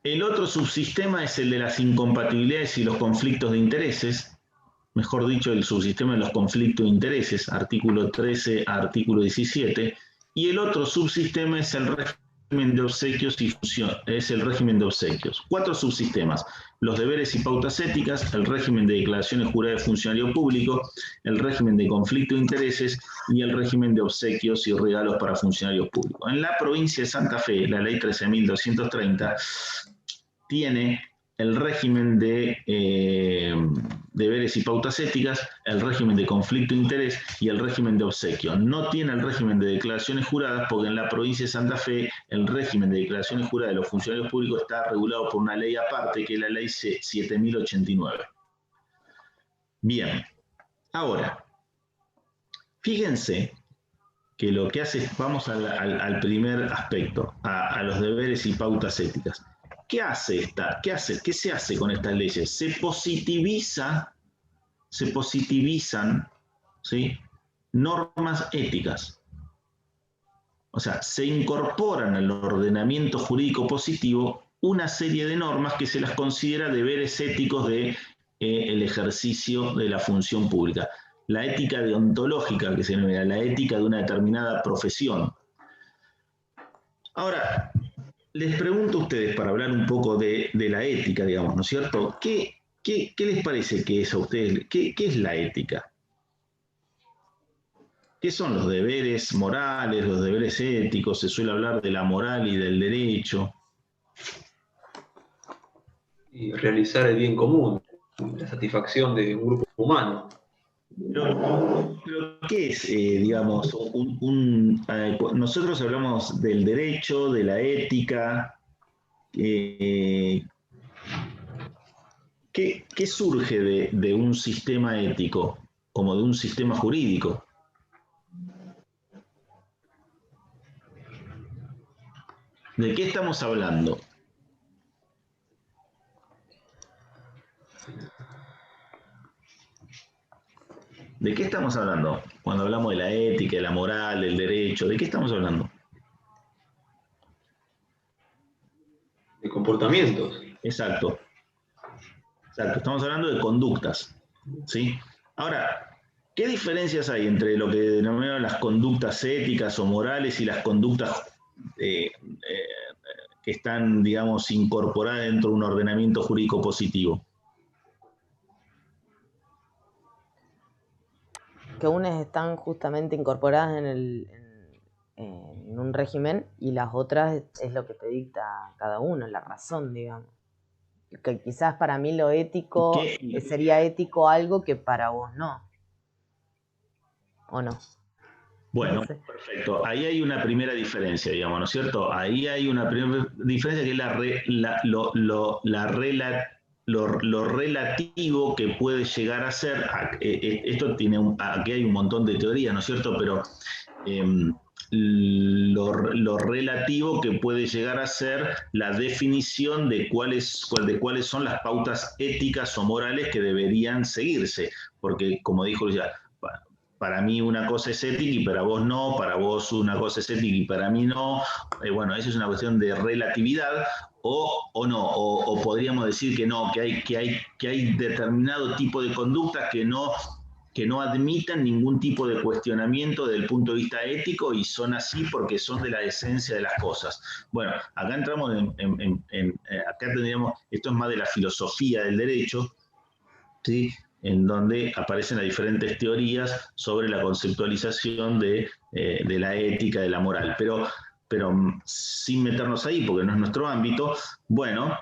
El otro subsistema es el de las incompatibilidades y los conflictos de intereses, mejor dicho, el subsistema de los conflictos de intereses, artículo 13 a artículo 17, y el otro subsistema es el régimen de obsequios y función, es el régimen de obsequios. 4 subsistemas: los deberes y pautas éticas, el régimen de declaraciones juradas de funcionario público, el régimen de conflicto de intereses y el régimen de obsequios y regalos para funcionarios públicos. En la provincia de Santa Fe, la ley 13.230 tiene el régimen de deberes y pautas éticas, el régimen de conflicto de interés y el régimen de obsequio. No tiene el régimen de declaraciones juradas porque en la provincia de Santa Fe el régimen de declaraciones juradas de los funcionarios públicos está regulado por una ley aparte, que es la ley 7.089. Bien, ahora, fíjense que lo que hace, vamos al primer aspecto, a los deberes y pautas éticas. ¿Qué se hace con estas leyes? Se positivizan, ¿sí?, normas éticas. O sea, se incorporan al ordenamiento jurídico positivo una serie de normas que se las considera deberes éticos del ejercicio de la función pública. La ética deontológica, que se denomina la ética de una determinada profesión. Ahora, les pregunto a ustedes, para hablar un poco de la ética, digamos, ¿no es cierto? ¿Qué les parece que es a ustedes? ¿Qué es la ética? ¿Qué son los deberes morales, los deberes éticos? Se suele hablar de la moral y del derecho. Y realizar el bien común, la satisfacción de un grupo humano. Pero ¿qué es, digamos, nosotros hablamos del derecho, de la ética? ¿Qué surge de un sistema ético, como de un sistema jurídico? ¿De qué estamos hablando? ¿De qué estamos hablando? Cuando hablamos de la ética, de la moral, del derecho, ¿de qué estamos hablando? De comportamientos. Exacto. Estamos hablando de conductas, ¿sí? Ahora, ¿qué diferencias hay entre lo que denominamos las conductas éticas o morales y las conductas que están, digamos, incorporadas dentro de un ordenamiento jurídico positivo? Que unas están justamente incorporadas en un régimen y las otras es lo que te dicta cada uno, la razón, digamos. Que quizás para mí lo ético sería ético algo que para vos no. ¿O no? Bueno, No sé. Perfecto. Ahí hay una primera diferencia, digamos, ¿no es cierto? Ahí hay una primera diferencia que es lo relativo que puede llegar a ser. Esto aquí hay un montón de teorías, ¿no es cierto? Pero lo relativo que puede llegar a ser la definición de cuáles son las pautas éticas o morales que deberían seguirse. Porque, como dijo ya, para mí una cosa es ética y para vos no, para vos una cosa es ética y para mí no. Bueno, eso es una cuestión de relatividad, o no, o podríamos decir que no, que hay determinado tipo de conductas que no admitan ningún tipo de cuestionamiento desde el punto de vista ético y son así porque son de la esencia de las cosas. Bueno, acá entramos acá tendríamos, esto es más de la filosofía del derecho, ¿sí?, en donde aparecen las diferentes teorías sobre la conceptualización de la ética, de la moral. Pero sin meternos ahí, porque no es nuestro ámbito, bueno,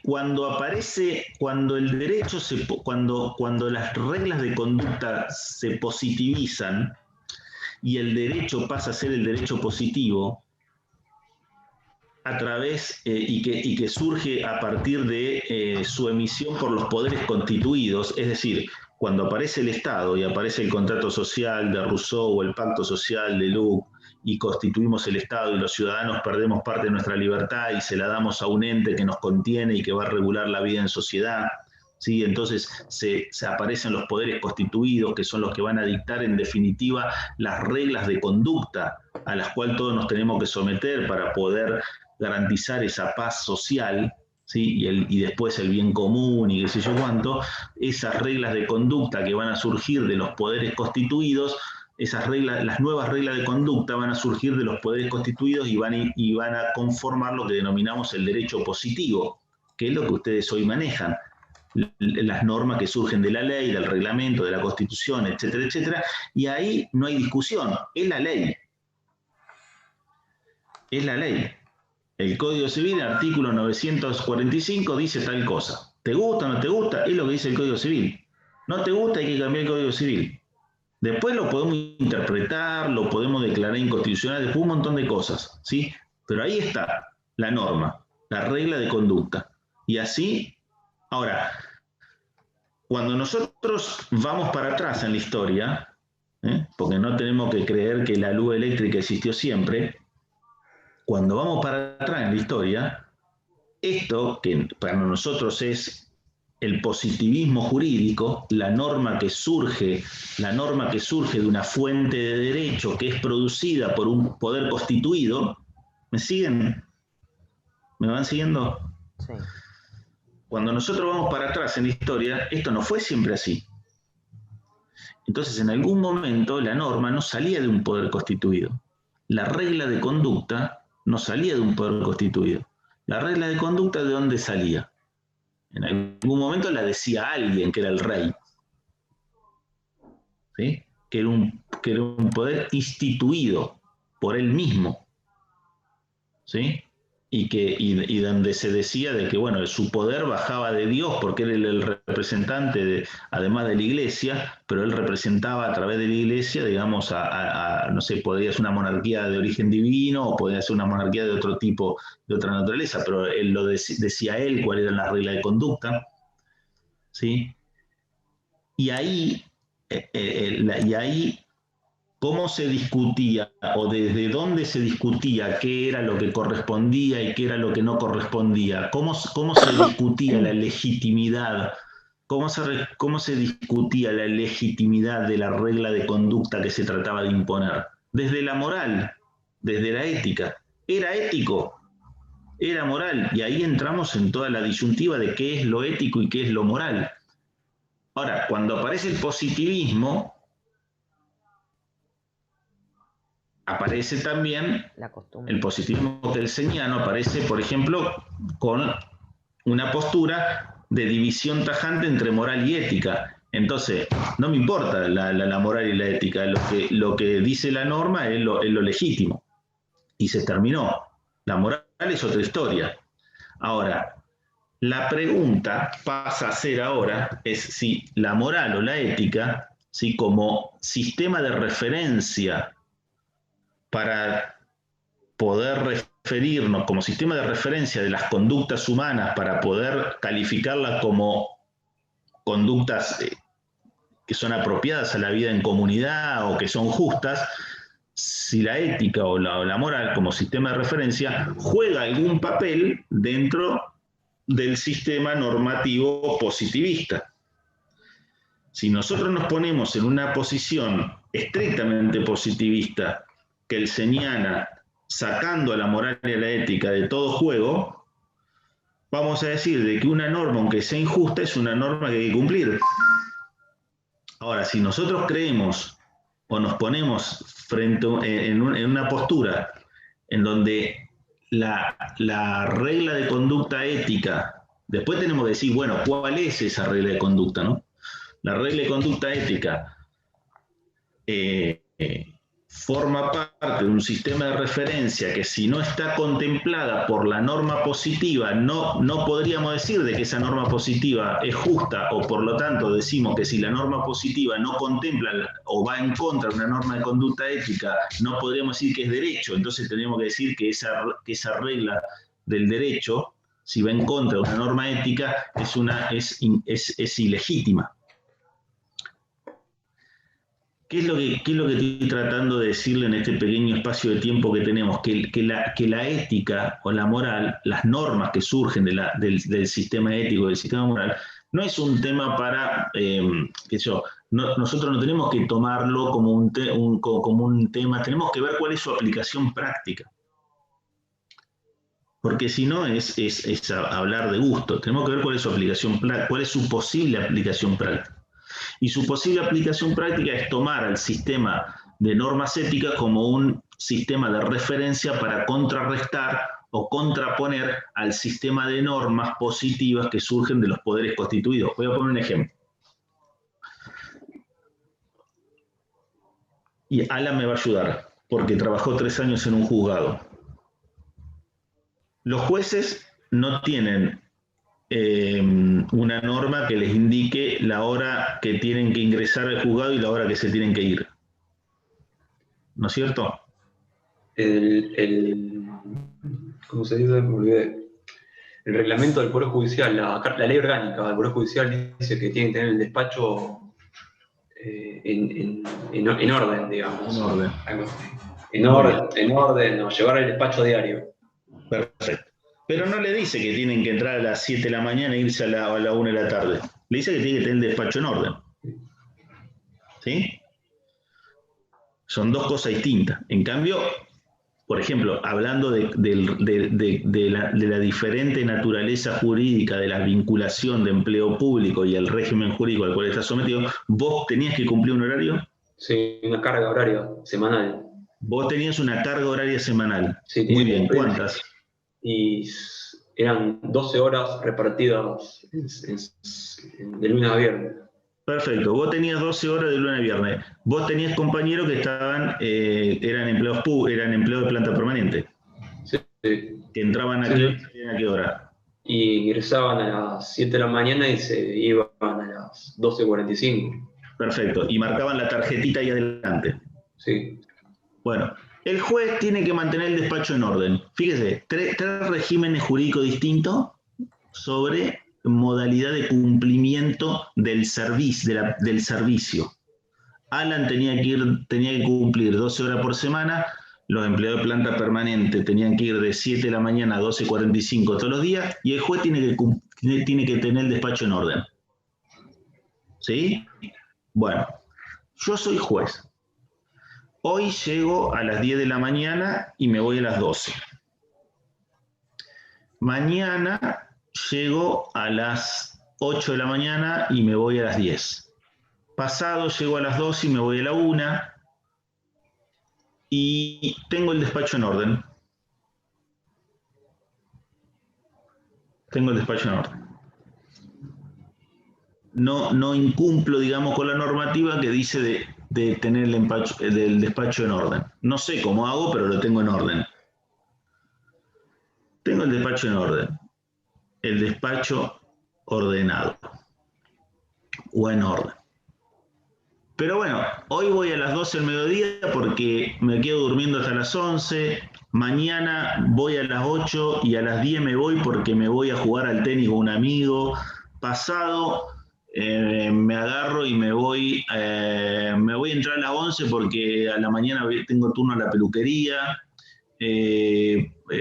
cuando el derecho cuando las reglas de conducta se positivizan y el derecho pasa a ser el derecho positivo, a través y que surge a partir de su emisión por los poderes constituidos, es decir, cuando aparece el Estado y aparece el contrato social de Rousseau o el pacto social de Luc, y constituimos el Estado y los ciudadanos perdemos parte de nuestra libertad y se la damos a un ente que nos contiene y que va a regular la vida en sociedad, ¿sí? Entonces se aparecen los poderes constituidos, que son los que van a dictar en definitiva las reglas de conducta a las cuales todos nos tenemos que someter para poder garantizar esa paz social, ¿sí? Y después el bien común y qué sé yo cuánto. Esas reglas de conducta que van a surgir de los poderes constituidos, esas reglas, las nuevas reglas de conducta van a surgir de los poderes constituidos y van a conformar lo que denominamos el derecho positivo, que es lo que ustedes hoy manejan. Las normas que surgen de la ley, del reglamento, de la Constitución, etcétera, etcétera, y ahí no hay discusión, es la ley. Es la ley. El Código Civil, artículo 945, dice tal cosa. ¿Te gusta o no te gusta? Es lo que dice el Código Civil. No te gusta, hay que cambiar el Código Civil. Después lo podemos interpretar, lo podemos declarar inconstitucional, después un montón de cosas, ¿sí? Pero ahí está la norma, la regla de conducta. Y así, ahora, cuando nosotros vamos para atrás en la historia, porque no tenemos que creer que la luz eléctrica existió siempre, cuando vamos para atrás en la historia, esto que para nosotros es el positivismo jurídico, la norma que surge de una fuente de derecho que es producida por un poder constituido, ¿me siguen? ¿Me van siguiendo? Sí. Cuando nosotros vamos para atrás en la historia, esto no fue siempre así. Entonces, en algún momento la norma no salía de un poder constituido. La regla de conducta no salía de un poder constituido. La regla de conducta, ¿de dónde salía? En algún momento la decía alguien, que era el rey, ¿sí? que era un poder instituido por él mismo, ¿sí? Y donde se decía de que, bueno, su poder bajaba de Dios porque él era el representante, además de la Iglesia, pero él representaba a través de la Iglesia, digamos, no sé, podría ser una monarquía de origen divino o podría ser una monarquía de otro tipo, de otra naturaleza, pero él lo decía él cuál era la regla de conducta, ¿sí? Y ahí ¿cómo se discutía o desde dónde se discutía qué era lo que correspondía y qué era lo que no correspondía? ¿Cómo se discutía la legitimidad? ¿Cómo se discutía la legitimidad de la regla de conducta que se trataba de imponer? Desde la moral, desde la ética. Era ético, era moral, y ahí entramos en toda la disyuntiva de qué es lo ético y qué es lo moral. Ahora, cuando aparece el positivismo, aparece también el positivismo kelseniano, aparece, por ejemplo, con una postura de división tajante entre moral y ética. Entonces, no me importa la moral y la ética, lo que dice la norma es lo legítimo. Y se terminó. La moral es otra historia. Ahora, la pregunta pasa a ser ahora, es si la moral o la ética, ¿sí? Como sistema de referencia para poder referirnos, como sistema de referencia de las conductas humanas, para poder calificarlas como conductas que son apropiadas a la vida en comunidad o que son justas, si la ética o la moral como sistema de referencia juega algún papel dentro del sistema normativo positivista. Si nosotros nos ponemos en una posición estrictamente positivista, kelseniana, sacando a la moral y a la ética de todo juego, vamos a decir de que una norma, aunque sea injusta, es una norma que hay que cumplir. Ahora, si nosotros creemos o nos ponemos en una postura en donde la regla de conducta ética, después tenemos que decir, bueno, ¿cuál es esa regla de conducta, no? La regla de conducta ética forma parte de un sistema de referencia que si no está contemplada por la norma positiva, no podríamos decir de que esa norma positiva es justa, o por lo tanto decimos que si la norma positiva no contempla o va en contra de una norma de conducta ética, no podríamos decir que es derecho. Entonces tendríamos que decir que esa regla del derecho, si va en contra de una norma ética, es ilegítima. ¿Qué es lo que estoy tratando de decirle en este pequeño espacio de tiempo que tenemos? Que la ética o la moral, las normas que surgen del sistema ético, del sistema moral, no es un tema para, nosotros no tenemos que tomarlo como un tema, tenemos que ver cuál es su aplicación práctica. Porque si no es hablar de gusto, tenemos que ver cuál es su aplicación, cuál es su posible aplicación práctica. Y su posible aplicación práctica es tomar al sistema de normas éticas como un sistema de referencia para contrarrestar o contraponer al sistema de normas positivas que surgen de los poderes constituidos. Voy a poner un ejemplo. Y Alan me va a ayudar, porque trabajó 3 años en un juzgado. Los jueces no tienen una norma que les indique la hora que tienen que ingresar al juzgado y la hora que se tienen que ir. ¿No es cierto? ¿Cómo se dice? Me olvidé. El reglamento del Poder Judicial, la ley orgánica del Poder Judicial dice que tienen que tener el despacho en orden, digamos. En orden, o llevar el despacho diario. Perfecto. Pero no le dice que tienen que entrar a las 7 de la mañana e irse a la 1 de la tarde. Le dice que tiene que tener el despacho en orden. ¿Sí? Son dos cosas distintas. En cambio, por ejemplo, hablando de la diferente naturaleza jurídica de la vinculación de empleo público y el régimen jurídico al cual está sometido, ¿vos tenías que cumplir un horario? Sí, una carga horaria semanal. Vos tenías una carga horaria semanal. Sí, muy bien. ¿Cuántas? Y eran 12 horas repartidas de lunes a viernes. Perfecto, vos tenías 12 horas de lunes a viernes. Vos tenías compañeros que eran empleados de planta permanente. Sí. Que entraban a qué hora. Y ingresaban a las 7 de la mañana y se iban a las 12:45. Perfecto, y marcaban la tarjetita ahí adelante. Sí. Bueno, el juez tiene que mantener el despacho en orden. Fíjese, tres regímenes jurídicos distintos sobre modalidad de cumplimiento del servicio. Alan tenía que cumplir 12 horas por semana, los empleados de planta permanente tenían que ir de 7 de la mañana a 12:45 todos los días, y el juez tiene que tener el despacho en orden. ¿Sí? Bueno, yo soy juez. Hoy llego a las 10 de la mañana y me voy a las 12. Mañana llego a las 8 de la mañana y me voy a las 10. Pasado llego a las 12 y me voy a la 1. Y tengo el despacho en orden. Tengo el despacho en orden. No incumplo, digamos, con la normativa que dice de tener el despacho en orden. No sé cómo hago, pero lo tengo en orden. Tengo el despacho en orden. El despacho ordenado. O en orden. Pero bueno, hoy voy a las 12 del mediodía porque me quedo durmiendo hasta las 11. Mañana voy a las 8 y a las 10 me voy porque me voy a jugar al tenis con un amigo. Pasado me agarro y me voy a entrar a las 11 porque a la mañana tengo turno a la peluquería.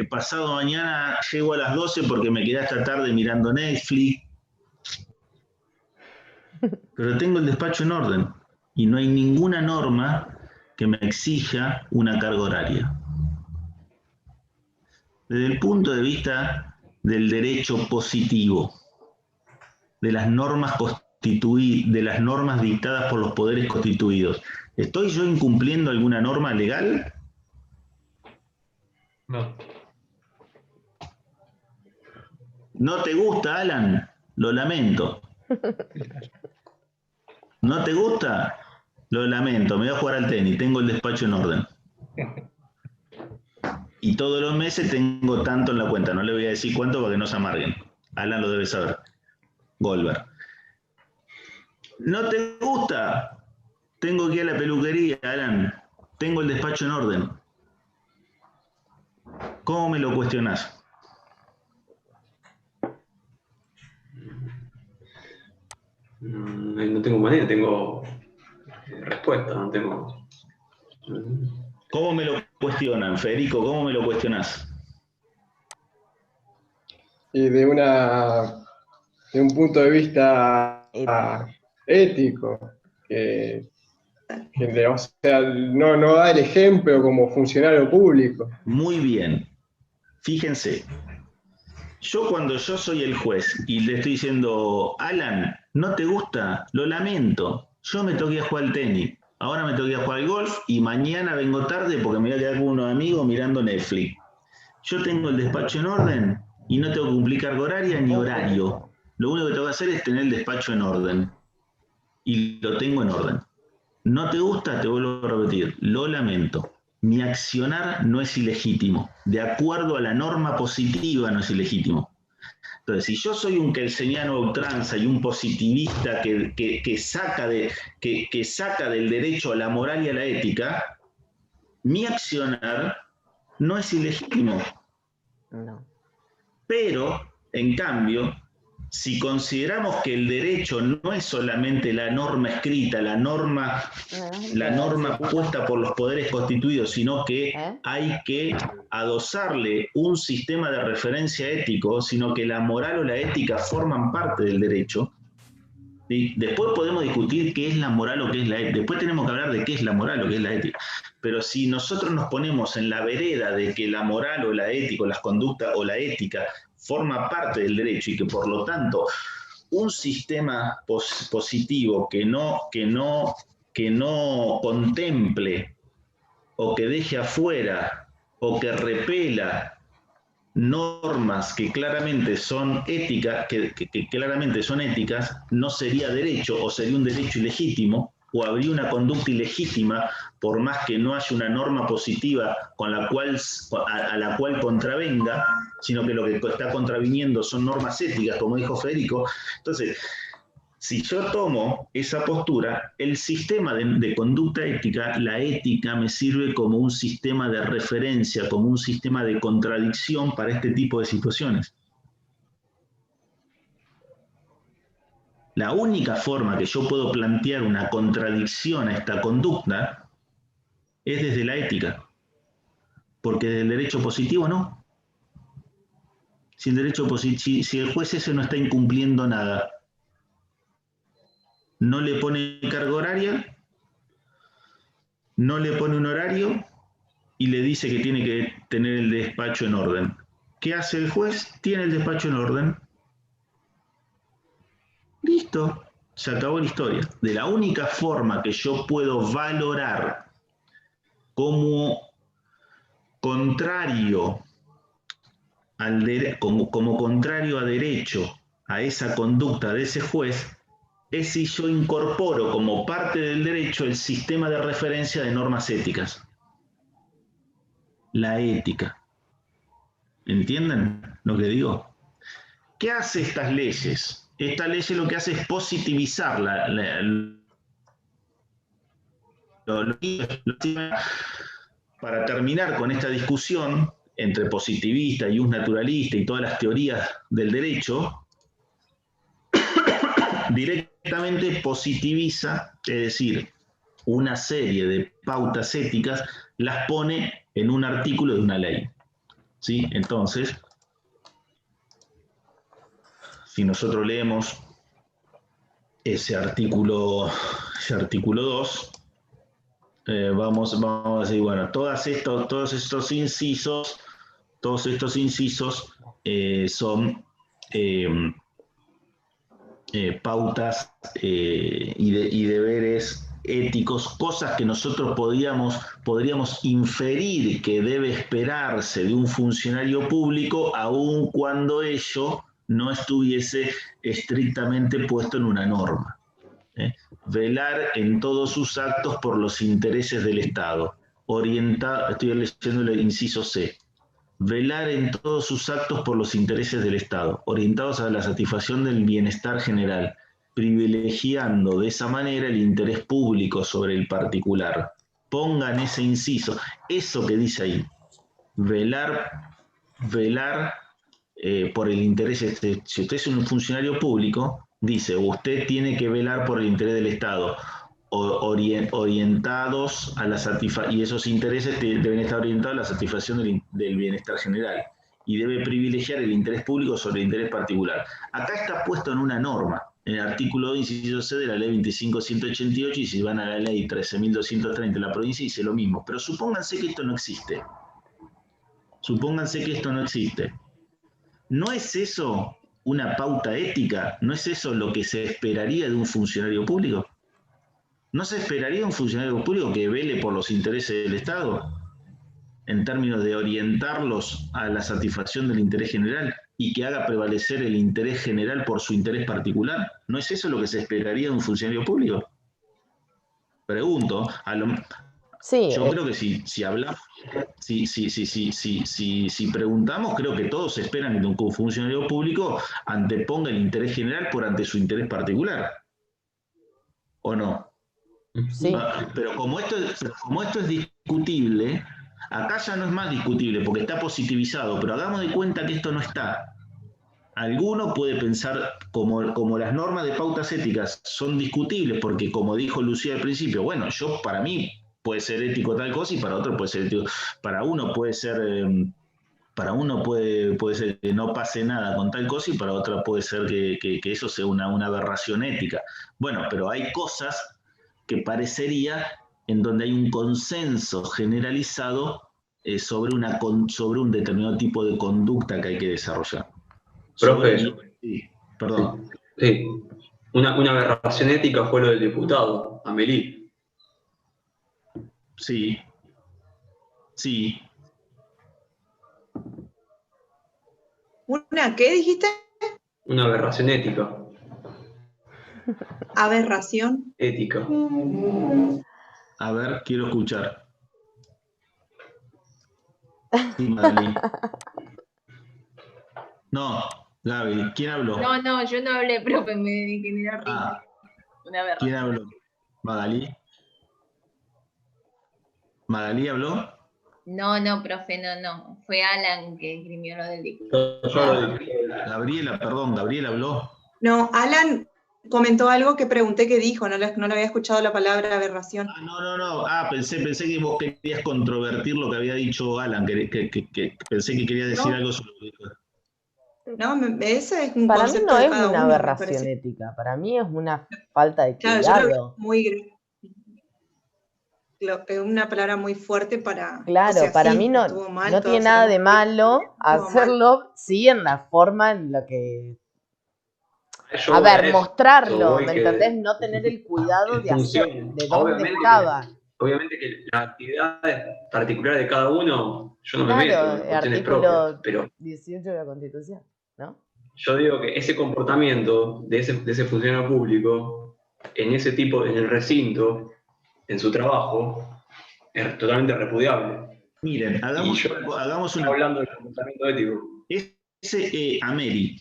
Pasado mañana llego a las 12 porque me quedé hasta tarde mirando Netflix. Pero tengo el despacho en orden y no hay ninguna norma que me exija una carga horaria. Desde el punto de vista del derecho positivo, de las normas dictadas por los poderes constituidos, ¿estoy yo incumpliendo alguna norma legal? No. ¿No te gusta, Alan? Lo lamento. ¿No te gusta? Lo lamento, me voy a jugar al tenis, tengo el despacho en orden. Y todos los meses tengo tanto en la cuenta, no le voy a decir cuánto para que no se amarguen. Alan lo debe saber. Goldberg. ¿No te gusta? Tengo que ir a la peluquería, Alan. Tengo el despacho en orden. ¿Cómo me lo cuestionás? No tengo manera, tengo respuesta, no tengo... ¿Cómo me lo cuestionan, Federico? ¿Cómo me lo cuestionás? Y de un punto de vista ético, o sea, no da el ejemplo como funcionario público. Muy bien. Fíjense. Cuando yo soy el juez y le estoy diciendo, Alan, ¿no te gusta? Lo lamento. Yo me tengo que ir a jugar al tenis. Ahora me tengo que ir a jugar al golf y mañana vengo tarde porque me voy a quedar con unos amigos mirando Netflix. Yo tengo el despacho en orden y no tengo que cumplir carga horaria ni horario. Lo único que tengo que hacer es tener el despacho en orden. Y lo tengo en orden. ¿No te gusta? Te vuelvo a repetir. Lo lamento. Mi accionar no es ilegítimo. De acuerdo a la norma positiva no es ilegítimo. Entonces, si yo soy un kelseniano a ultranza y un positivista que saca del derecho a la moral y a la ética, mi accionar no es ilegítimo. No. Pero, en cambio, si consideramos que el derecho no es solamente la norma escrita, la norma puesta por los poderes constituidos, sino que hay que adosarle un sistema de referencia ético, sino que la moral o la ética forman parte del derecho, ¿sí? Después podemos discutir qué es la moral o qué es la ética. Después tenemos que hablar de qué es la moral o qué es la ética. Pero si nosotros nos ponemos en la vereda de que la moral o la ética o las conductas o la ética forma parte del derecho y que por lo tanto un sistema positivo que no contemple o que deje afuera o que repela normas que claramente son éticas, no sería derecho o sería un derecho ilegítimo o habría una conducta ilegítima por más que no haya una norma positiva a la cual contravenga, sino que lo que está contraviniendo son normas éticas, como dijo Federico. Entonces, si yo tomo esa postura, el sistema de conducta ética, la ética me sirve como un sistema de referencia, como un sistema de contradicción para este tipo de situaciones. La única forma que yo puedo plantear una contradicción a esta conducta es desde la ética, porque del derecho positivo no. Si el juez ese no está incumpliendo nada, no le pone carga horaria, no le pone un horario y le dice que tiene que tener el despacho en orden. ¿Qué hace el juez? Tiene el despacho en orden. Listo, se acabó la historia. De la única forma que yo puedo valorar como contrario como contrario a derecho a esa conducta de ese juez es si yo incorporo como parte del derecho el sistema de referencia de normas éticas. La ética. ¿Entienden lo que digo? ¿Qué hace estas leyes? Esta ley lo que hace es positivizar para terminar con esta discusión entre positivista y naturalista y todas las teorías del derecho, directamente positiviza, es decir, una serie de pautas éticas, las pone en un artículo de una ley. ¿Sí? Entonces, si nosotros leemos ese artículo 2, vamos a decir, bueno, todos estos incisos son pautas y deberes éticos, cosas que nosotros podríamos inferir que debe esperarse de un funcionario público, aun cuando ello no estuviese estrictamente puesto en una norma. velar en todos sus actos por los intereses del Estado. Estoy leyendo el inciso C. Velar en todos sus actos por los intereses del Estado, orientados a la satisfacción del bienestar general, privilegiando de esa manera el interés público sobre el particular. Pongan ese inciso, eso que dice ahí, velar por el interés. Si usted es un funcionario público, dice, usted tiene que velar por el interés del Estado, orientados a la satisfacción, y esos intereses deben estar orientados a la satisfacción del bienestar general, y debe privilegiar el interés público sobre el interés particular. Acá está puesto en una norma, en el artículo 2, inciso C de la ley 25.188, y si van a la ley 13.230 de la provincia, dice lo mismo. Pero supónganse que esto no existe. Supónganse que esto no existe. ¿No es eso una pauta ética? ¿No es eso lo que se esperaría de un funcionario público? ¿No se esperaría de un funcionario público que vele por los intereses del Estado en términos de orientarlos a la satisfacción del interés general y que haga prevalecer el interés general por su interés particular? ¿No es eso lo que se esperaría de un funcionario público? Pregunto. Sí, yo creo que si hablamos, si preguntamos, creo que todos esperan que un funcionario público anteponga el interés general por ante su interés particular. ¿O no? sí. Pero como esto es discutible, acá ya no es más discutible porque está positivizado, pero hagamos de cuenta que esto no está. Alguno puede pensar, como las normas de pautas éticas son discutibles, porque como dijo Lucía al principio, bueno, para mí puede ser ético tal cosa y para otro puede ser ético. Para uno puede ser que no pase nada con tal cosa y para otra puede ser que eso sea una aberración ética. Bueno, pero hay cosas que parecería en donde hay un consenso generalizado sobre un determinado tipo de conducta que hay que desarrollar. Profe. Sí, perdón. Sí. Una aberración ética fue lo del diputado, Amélie. Sí. Sí. ¿Una qué dijiste? Una aberración ética. Aberración. Ética. A ver, quiero escuchar. Sí, Madeline. No, Gaby, ¿quién habló? No, yo no hablé, profe, me generó risa. Ah, Una verdad. ¿quién habló? ¿Magalí? ¿Magalí habló? No, profe, no. Fue Alan que escribió lo del diputado. Gabriela habló. No, Alan comentó algo que pregunté qué dijo, no le había escuchado la palabra aberración. No. Pensé que vos querías controvertir lo que había dicho Alan, que pensé que quería decir algo sobre eso. No, ese es un para mí concepto no de es cada una uno, aberración ética, para mí es una falta de Claro, cuidado. yo creo que es una palabra muy fuerte para... Claro, o sea, para mí no tiene nada de malo hacerlo, sí, en la forma en la que... mostrarlo, ¿me entendés? No tener el cuidado de hacer, de dónde estaba. Obviamente que las actividades particulares de cada uno, yo no me meto en cuestiones propias, pero 18 de la Constitución, ¿no? Yo digo que ese comportamiento de ese funcionario público, en el recinto, en su trabajo, es totalmente repudiable. Miren, hagamos una... Hablando del comportamiento ético. Ameri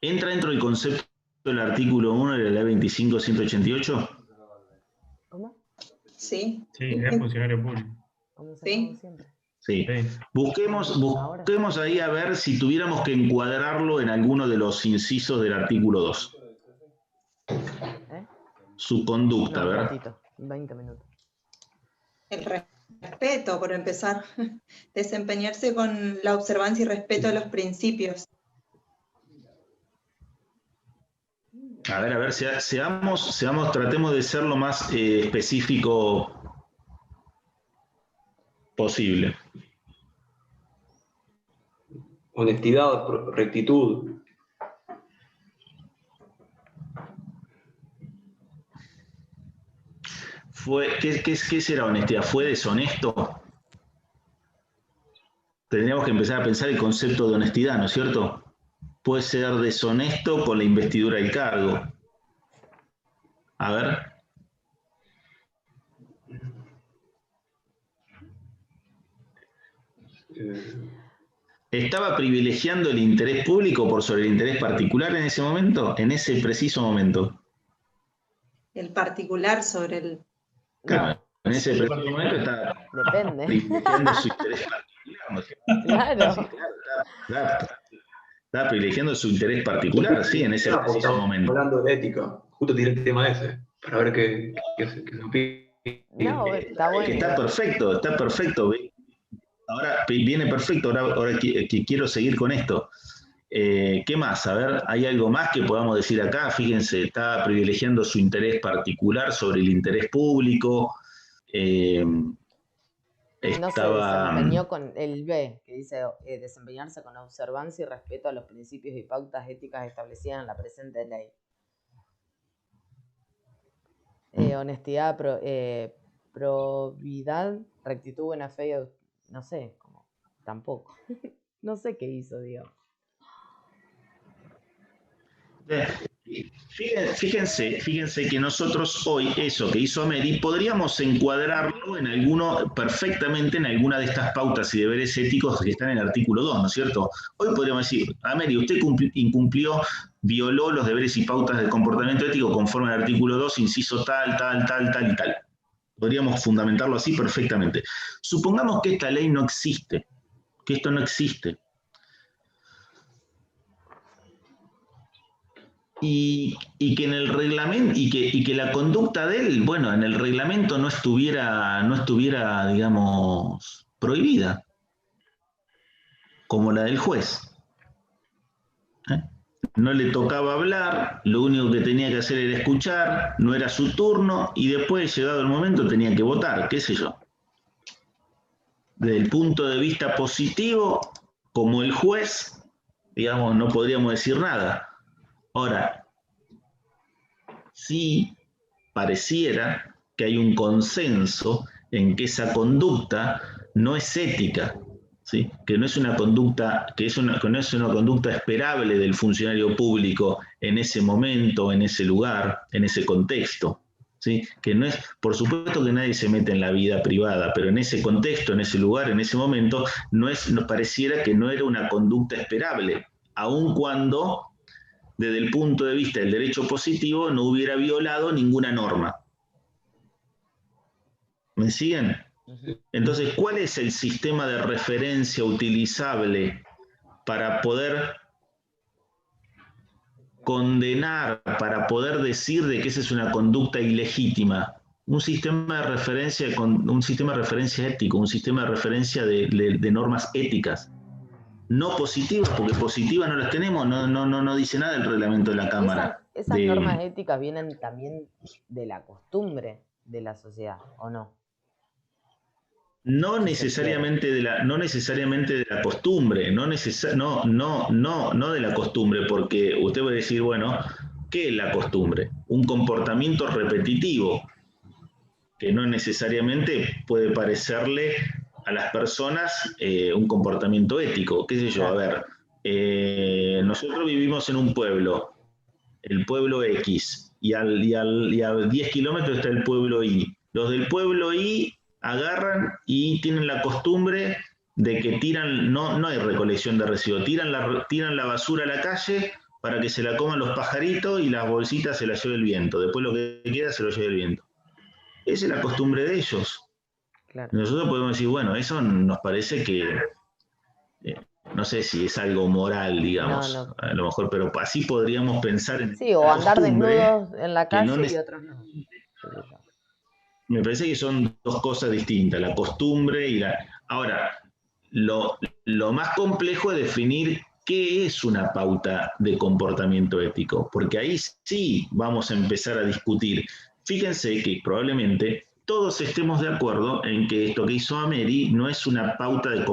entra dentro del concepto del artículo 1 de la ley 25.188. ¿Cómo? Sí. Sí, es funcionario público. Sí. Sí. Busquemos ahí a ver si tuviéramos que encuadrarlo en alguno de los incisos del artículo 2. Su conducta, ¿verdad? Un ratito, 20 minutos. El respeto, por empezar. Desempeñarse con la observancia y respeto a los principios. A ver, tratemos de ser lo más específico posible. Honestidad, rectitud. ¿Qué será honestidad? ¿Fue deshonesto? tendríamos que empezar a pensar el concepto de honestidad, ¿no es cierto? Puede ser deshonesto con la investidura del cargo. A ver. ¿Estaba privilegiando el interés público por sobre el interés particular en ese momento? En ese preciso momento. El particular sobre el... Claro, en ese preciso momento está Depende. privilegiando su interés particular, ¿no es cierto? Claro. Sí, claro. Está privilegiando su interés particular, sí, en ese preciso Estamos momento. hablando de ética. Justo tiré el tema ese, para ver qué se opina. No, está bueno. Está perfecto, está perfecto. Ahora viene perfecto, ahora que quiero seguir con esto. ¿Qué más? A ver, ¿hay algo más que podamos decir acá? Fíjense, está privilegiando su interés particular sobre el interés público. No se desempeñó con el B, que dice desempeñarse con observancia y respeto a los principios y pautas éticas establecidas en la presente ley. Honestidad, probidad, rectitud, buena fe, no sé, como, tampoco. No sé qué hizo, digamos. Fíjense que nosotros hoy, eso que hizo Ameri, podríamos encuadrarlo perfectamente en alguna de estas pautas y deberes éticos que están en el artículo 2, ¿no es cierto? Hoy podríamos decir, Ameri, usted violó los deberes y pautas del comportamiento ético conforme al artículo 2, inciso tal y tal. Podríamos fundamentarlo así perfectamente. Supongamos que esta ley no existe, que esto no existe. Y que en el reglamento, y que la conducta de él, bueno, en el reglamento no estuviera, digamos, prohibida, como la del juez. No le tocaba hablar, lo único que tenía que hacer era escuchar, no era su turno, y después, llegado el momento, tenía que votar, qué sé yo. Desde el punto de vista positivo, como el juez, digamos, no podríamos decir nada. Ahora, sí pareciera que hay un consenso en que esa conducta no es ética, ¿sí? Que no es una conducta, que no es una conducta esperable del funcionario público en ese momento, en ese lugar, en ese contexto, ¿sí? Que no es, por supuesto que nadie se mete en la vida privada, pero en ese contexto, en ese lugar, en ese momento, nos pareciera que no era una conducta esperable, aun cuando desde el punto de vista del derecho positivo no hubiera violado ninguna norma. ¿Me siguen? Entonces, ¿cuál es el sistema de referencia utilizable para poder condenar, para poder decir de que esa es una conducta ilegítima? Un sistema de referencia ético, un sistema de referencia de normas éticas. No positivas, porque positivas no las tenemos, no dice nada el reglamento de la Cámara. Esas normas éticas vienen también de la costumbre de la sociedad, ¿o no? No necesariamente de la costumbre, no de la costumbre, porque usted puede decir, bueno, ¿qué es la costumbre? Un comportamiento repetitivo, que no necesariamente puede parecerle a las personas un comportamiento ético, qué sé yo, a ver, nosotros vivimos en un pueblo, el pueblo X, y a 10 kilómetros está el pueblo Y. Los del pueblo Y agarran y tienen la costumbre de que tiran, no hay recolección de residuos, tiran la basura a la calle para que se la coman los pajaritos y las bolsitas se las lleve el viento, después lo que queda se lo lleve el viento. Esa es la costumbre de ellos. Claro. Nosotros podemos decir, bueno, eso nos parece que, no sé si es algo moral, digamos, No. a lo mejor, pero así podríamos pensar en... Sí, o andar desnudos en la calle no y otros no. Me parece que son dos cosas distintas, la costumbre y la... Ahora, lo más complejo es definir qué es una pauta de comportamiento ético, porque ahí sí vamos a empezar a discutir. Fíjense que probablemente todos estemos de acuerdo en que esto que hizo Ameri no es una pauta de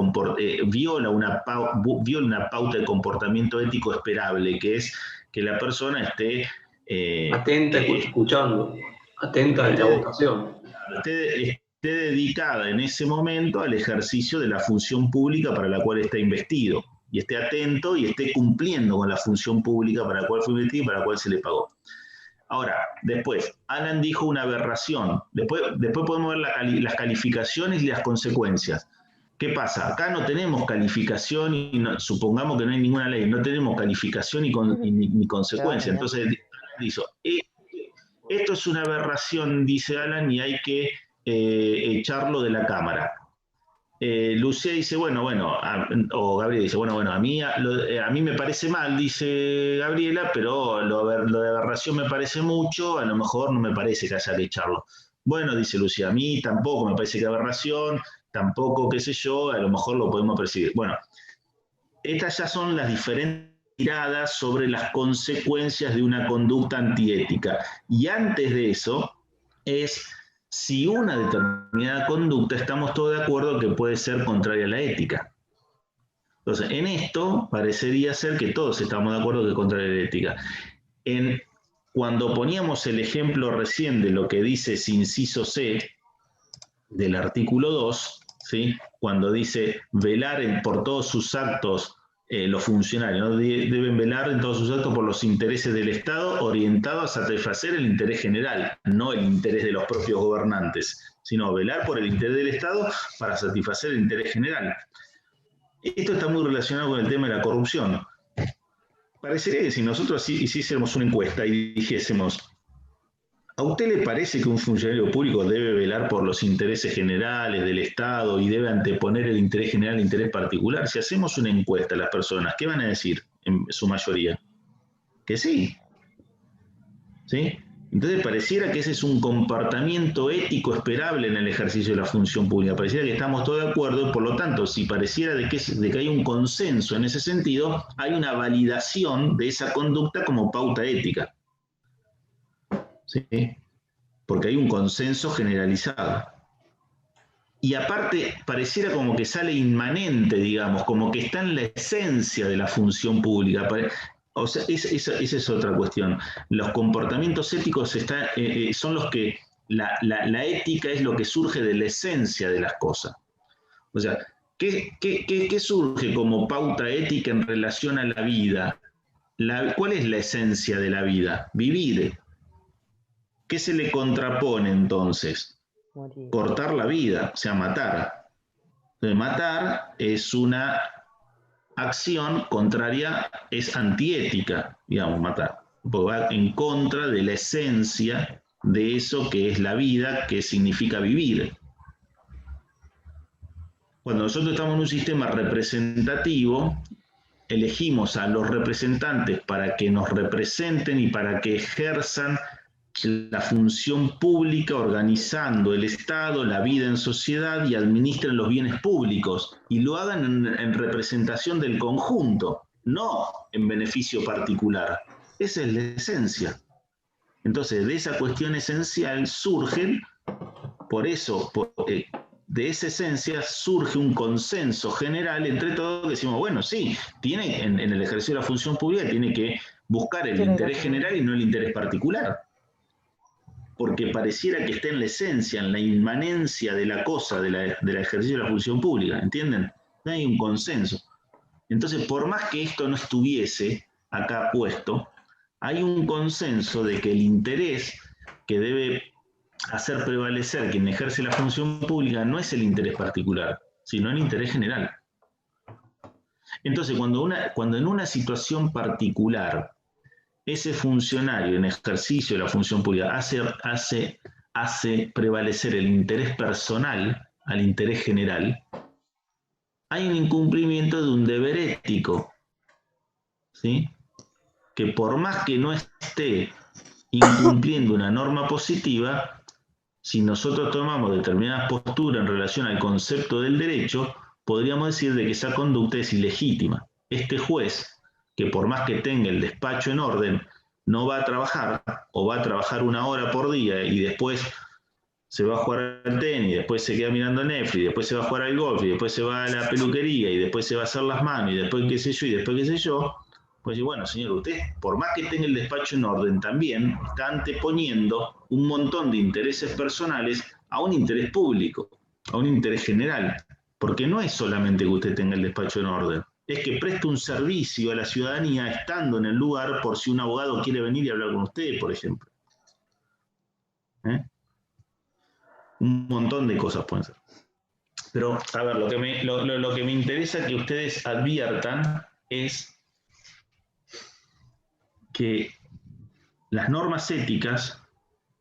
viola una pauta de comportamiento ético esperable, que es que la persona esté... atenta, escuchando, atenta a la votación. dedicada en ese momento al ejercicio de la función pública para la cual está investido, y esté atento y esté cumpliendo con la función pública para la cual fue investido y para la cual se le pagó. Ahora, después, Alan dijo una aberración. Después podemos ver las calificaciones y las consecuencias. ¿Qué pasa? Acá no tenemos calificación y supongamos que no hay ninguna ley, no tenemos calificación ni consecuencia. Entonces, dice, esto es una aberración, dice Alan, y hay que echarlo de la Cámara. Lucía dice, bueno, o Gabriela dice, bueno, a mí me parece mal, dice Gabriela, pero lo de aberración me parece mucho, a lo mejor no me parece que haya que echarlo. Bueno, dice Lucía, a mí tampoco me parece que aberración, tampoco, qué sé yo, a lo mejor lo podemos percibir. Bueno, estas ya son las diferentes miradas sobre las consecuencias de una conducta antiética. Y antes de eso es si una determinada conducta estamos todos de acuerdo que puede ser contraria a la ética. Entonces, en esto parecería ser que todos estamos de acuerdo que es contraria a la ética. Cuando poníamos el ejemplo recién de lo que dice ese inciso C del artículo 2, ¿sí? Cuando dice velar por todos sus actos, los funcionarios, ¿no? Deben velar en todos sus actos por los intereses del Estado orientados a satisfacer el interés general, no el interés de los propios gobernantes, sino velar por el interés del Estado para satisfacer el interés general. Esto está muy relacionado con el tema de la corrupción. Parecería que si nosotros hiciésemos una encuesta y dijésemos, ¿a usted le parece que un funcionario público debe velar por los intereses generales del Estado y debe anteponer el interés general al interés particular? Si hacemos una encuesta a las personas, ¿qué van a decir en su mayoría? Que sí. ¿Sí? Entonces pareciera que ese es un comportamiento ético esperable en el ejercicio de la función pública. Pareciera que estamos todos de acuerdo y por lo tanto, si pareciera de que hay un consenso en ese sentido, hay una validación de esa conducta como pauta ética. ¿Sí? Porque hay un consenso generalizado. Y aparte, pareciera como que sale inmanente, digamos, como que está en la esencia de la función pública. O sea, esa es otra cuestión. Los comportamientos éticos son los que... La ética es lo que surge de la esencia de las cosas. O sea, ¿qué surge como pauta ética en relación a la vida? ¿Cuál es la esencia de la vida? Vivir. ¿Qué se le contrapone entonces? Morir. Cortar la vida, o sea, matar. Entonces, matar es una acción contraria, es antiética, digamos, matar. Porque va en contra de la esencia de eso que es la vida, que significa vivir. Cuando nosotros estamos en un sistema representativo, elegimos a los representantes para que nos representen y para que ejerzan la función pública organizando el Estado, la vida en sociedad y administren los bienes públicos y lo hagan en representación del conjunto, no en beneficio particular. Esa es la esencia. Entonces, de esa cuestión esencial surgen, por eso, de esa esencia surge un consenso general entre todos, que decimos, bueno, sí, tiene en el ejercicio de la función pública tiene que buscar el interés general y no el interés particular. Porque pareciera que está en la esencia, en la inmanencia de la cosa, del ejercicio de la función pública, ¿entienden? No hay un consenso. Entonces, por más que esto no estuviese acá puesto, hay un consenso de que el interés que debe hacer prevalecer quien ejerce la función pública no es el interés particular, sino el interés general. Entonces, cuando en una situación particular ese funcionario en ejercicio de la función pública hace prevalecer el interés personal al interés general, hay un incumplimiento de un deber ético, ¿sí? Que por más que no esté incumpliendo una norma positiva, si nosotros tomamos determinadas posturas en relación al concepto del derecho, podríamos decir de que esa conducta es ilegítima. Este juez, que por más que tenga el despacho en orden, no va a trabajar, o va a trabajar 1 hora por día y después se va a jugar al tenis, después se queda mirando Netflix, después se va a jugar al golf, y después se va a la peluquería, y después se va a hacer las manos, y después qué sé yo, y después qué sé yo, pues y bueno, señor, usted, por más que tenga el despacho en orden, también está anteponiendo un montón de intereses personales a un interés público, a un interés general, porque no es solamente que usted tenga el despacho en orden, es que preste un servicio a la ciudadanía estando en el lugar por si un abogado quiere venir y hablar con usted, por ejemplo. Un montón de cosas pueden ser. Pero, a ver, lo que me interesa que ustedes adviertan es que las normas éticas,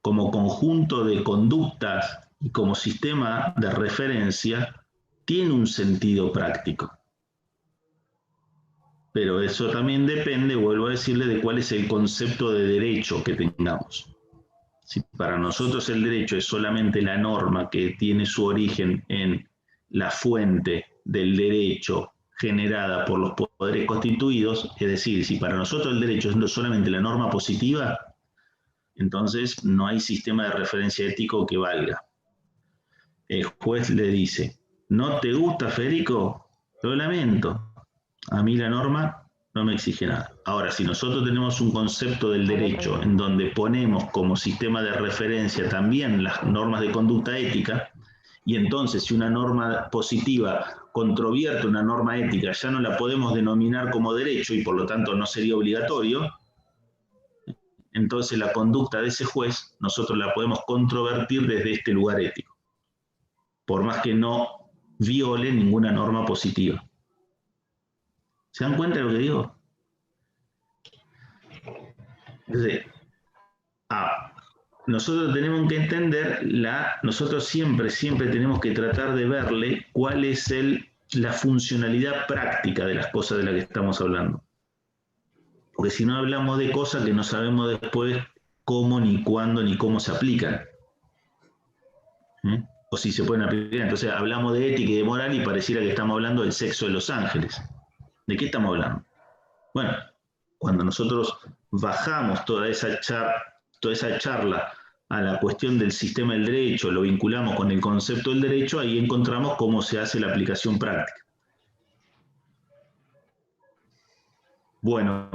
como conjunto de conductas y como sistema de referencia, tienen un sentido práctico. Pero eso también depende, vuelvo a decirle, de cuál es el concepto de derecho que tengamos. Si para nosotros el derecho es solamente la norma que tiene su origen en la fuente del derecho generada por los poderes constituidos, es decir, si para nosotros el derecho es solamente la norma positiva, entonces no hay sistema de referencia ético que valga. El juez le dice, ¿no te gusta, Federico? Lo lamento. A mí la norma no me exige nada. Ahora, si nosotros tenemos un concepto del derecho en donde ponemos como sistema de referencia también las normas de conducta ética, y entonces si una norma positiva controvierte una norma ética, ya no la podemos denominar como derecho y por lo tanto no sería obligatorio, entonces la conducta de ese juez nosotros la podemos controvertir desde este lugar ético, por más que no viole ninguna norma positiva. ¿Se dan cuenta de lo que digo? Entonces, nosotros tenemos que entender, nosotros siempre tenemos que tratar de verle cuál es la funcionalidad práctica de las cosas de las que estamos hablando. Porque si no hablamos de cosas que no sabemos después cómo, ni cuándo, ni cómo se aplican. O si se pueden aplicar. Entonces hablamos de ética y de moral y pareciera que estamos hablando del sexo de los ángeles. ¿De qué estamos hablando? Bueno, cuando nosotros bajamos toda esa charla a la cuestión del sistema del derecho, lo vinculamos con el concepto del derecho, ahí encontramos cómo se hace la aplicación práctica. Bueno,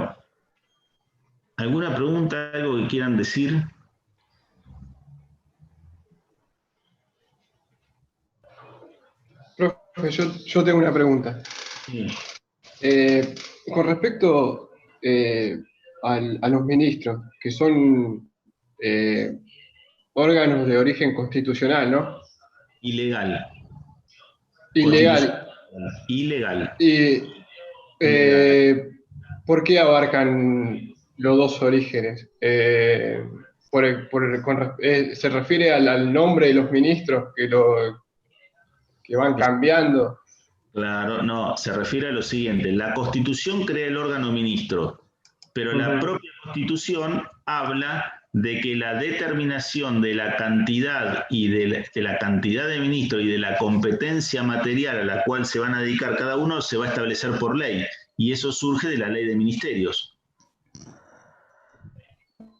¿alguna pregunta, algo que quieran decir? Profe, yo tengo una pregunta. Sí. Con respecto a los ministros, que son órganos de origen constitucional, ¿no? Ilegal. Ilegal. Ilegal. Y, ¿por qué abarcan los dos orígenes? ¿Se refiere al nombre de los ministros que van cambiando? Claro, no, se refiere a lo siguiente. La Constitución crea el órgano ministro, pero la propia Constitución habla de que la determinación de la cantidad y de la cantidad de ministros y de la competencia material a la cual se van a dedicar cada uno se va a establecer por ley. Y eso surge de la ley de ministerios.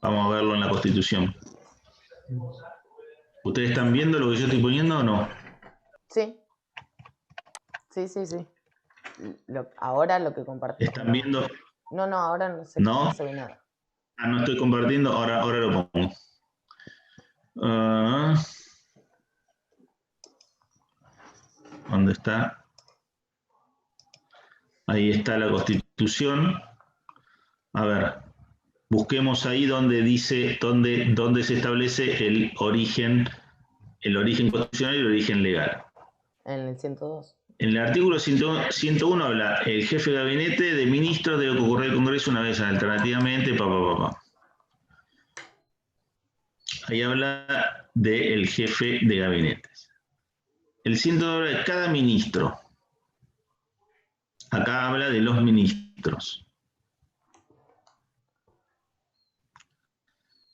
Vamos a verlo en la Constitución. ¿Ustedes están viendo lo que yo estoy poniendo o no? Sí. Sí. Ahora lo que compartí. ¿Están viendo? No, ahora no se ve nada. No estoy compartiendo, ahora lo pongo. ¿Dónde está? Ahí está la Constitución. A ver, busquemos ahí donde dice, donde se establece el origen constitucional y el origen legal. En el 102. En el artículo 101 habla el jefe de gabinete de ministros de lo que ocurre en el Congreso una vez alternativamente, Ahí habla del jefe de gabinete. El 102 habla de cada ministro. Acá habla de los ministros.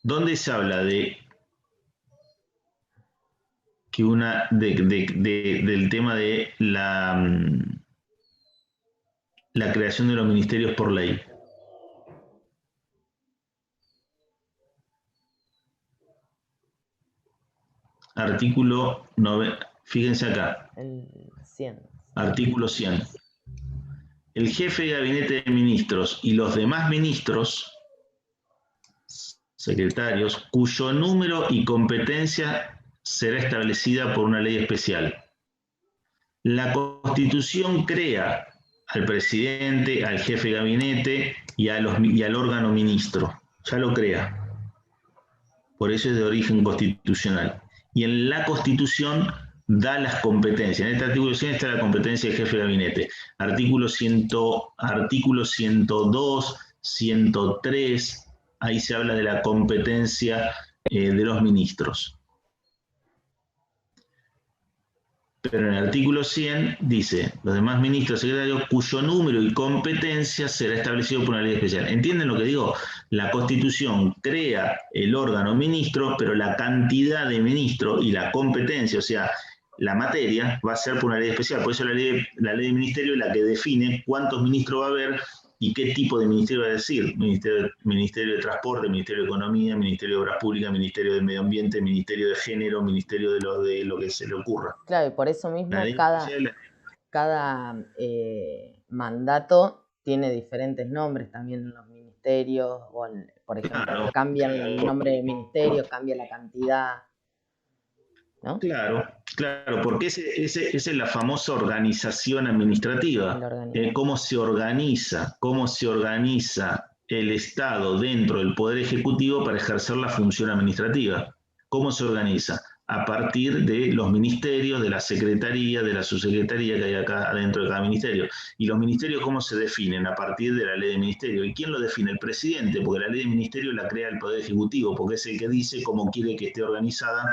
¿Dónde se habla de que del tema de la creación de los ministerios por ley? Artículo 9, fíjense acá. El 100. Artículo 100. El jefe de gabinete de ministros y los demás ministros, secretarios, cuyo número y competencia será establecida por una ley especial. La Constitución crea al presidente, al jefe de gabinete y al órgano ministro. Ya lo crea. Por eso es de origen constitucional. Y en la Constitución da las competencias. En este artículo 100 está la competencia del jefe de gabinete. Artículos 102, 103, ahí se habla de la competencia de los ministros. Pero en el artículo 100 dice, los demás ministros secretarios cuyo número y competencia será establecido por una ley especial. ¿Entienden lo que digo? La Constitución crea el órgano ministro, pero la cantidad de ministros y la competencia, o sea, la materia, va a ser por una ley especial. Por eso la ley de ministerio es la que define cuántos ministros va a haber y qué tipo de ministerio va a decir. Ministerio de Transporte, Ministerio de Economía, Ministerio de Obras Públicas, Ministerio de Medio Ambiente, Ministerio de Género, Ministerio de lo que se le ocurra. Claro, y por eso mismo cada mandato tiene diferentes nombres también en los ministerios, o por ejemplo, claro, cambian el nombre del ministerio, cambia la cantidad, ¿no? Claro, porque esa es la famosa organización administrativa. ¿Cómo se organiza el Estado dentro del Poder Ejecutivo para ejercer la función administrativa? ¿Cómo se organiza? A partir de los ministerios, de la secretaría, de la subsecretaría que hay acá adentro de cada ministerio. ¿Y los ministerios cómo se definen? A partir de la ley de ministerio. ¿Y quién lo define? El presidente, porque la ley de ministerio la crea el Poder Ejecutivo, porque es el que dice cómo quiere que esté organizada,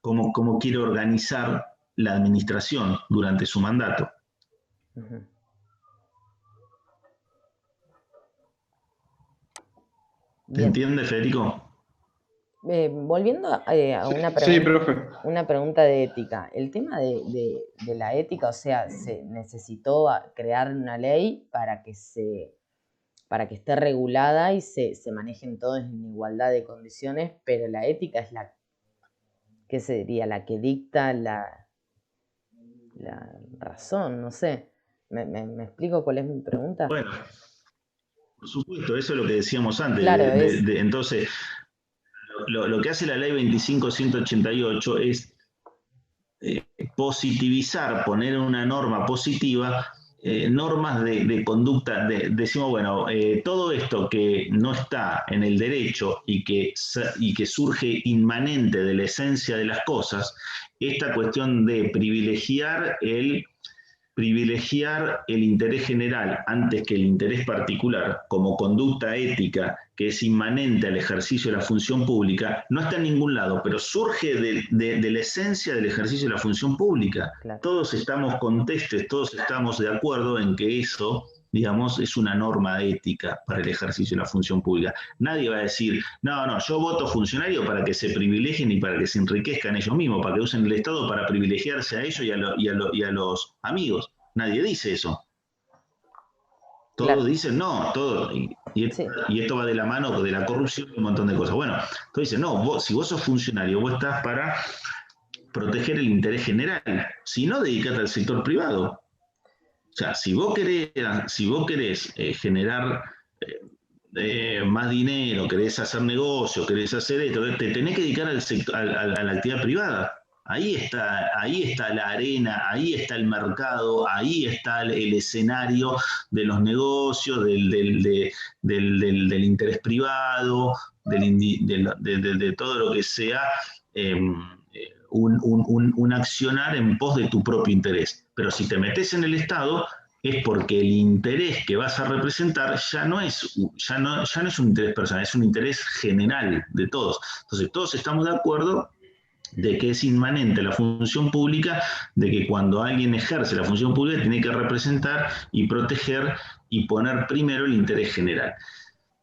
cómo quiere organizar la administración durante su mandato. ¿Entiende, Federico? Volviendo a una pregunta de ética. El tema de la ética, o sea, se necesitó crear una ley para que esté regulada y se manejen todos en igualdad de condiciones, pero la ética es ¿qué sería? La que dicta la razón, no sé. ¿Me explico cuál es mi pregunta? Bueno, por supuesto, eso es lo que decíamos antes. Claro, entonces, lo que hace la ley 25.188 es positivizar, poner una norma positiva, normas de conducta, decimos, bueno, todo esto que no está en el derecho y que surge inmanente de la esencia de las cosas, esta cuestión de privilegiar el interés general antes que el interés particular como conducta ética que es inmanente al ejercicio de la función pública, no está en ningún lado, pero surge de la esencia del ejercicio de la función pública. Claro. Todos estamos contestes, todos estamos de acuerdo en que eso, digamos, es una norma ética para el ejercicio de la función pública. Nadie va a decir, no, yo voto funcionario para que se privilegien y para que se enriquezcan ellos mismos, para que usen el Estado para privilegiarse a ellos y a los amigos. Nadie dice eso. Todos claro. Dicen no, todo. Y esto va de la mano de la corrupción y un montón de cosas. Bueno, entonces dicen, no, si vos sos funcionario, vos estás para proteger el interés general. Si no, dedicate al sector privado. O sea, si vos querés generar más dinero, querés hacer negocio, querés hacer esto, te tenés que dedicar a la actividad privada. Ahí está la arena, ahí está el mercado, ahí está el escenario de los negocios, del interés privado, de todo lo que sea un accionar en pos de tu propio interés. Pero si te metes en el Estado, es porque el interés que vas a representar ya no es un interés personal, es un interés general de todos. Entonces todos estamos de acuerdo de que es inmanente la función pública, de que cuando alguien ejerce la función pública tiene que representar y proteger y poner primero el interés general.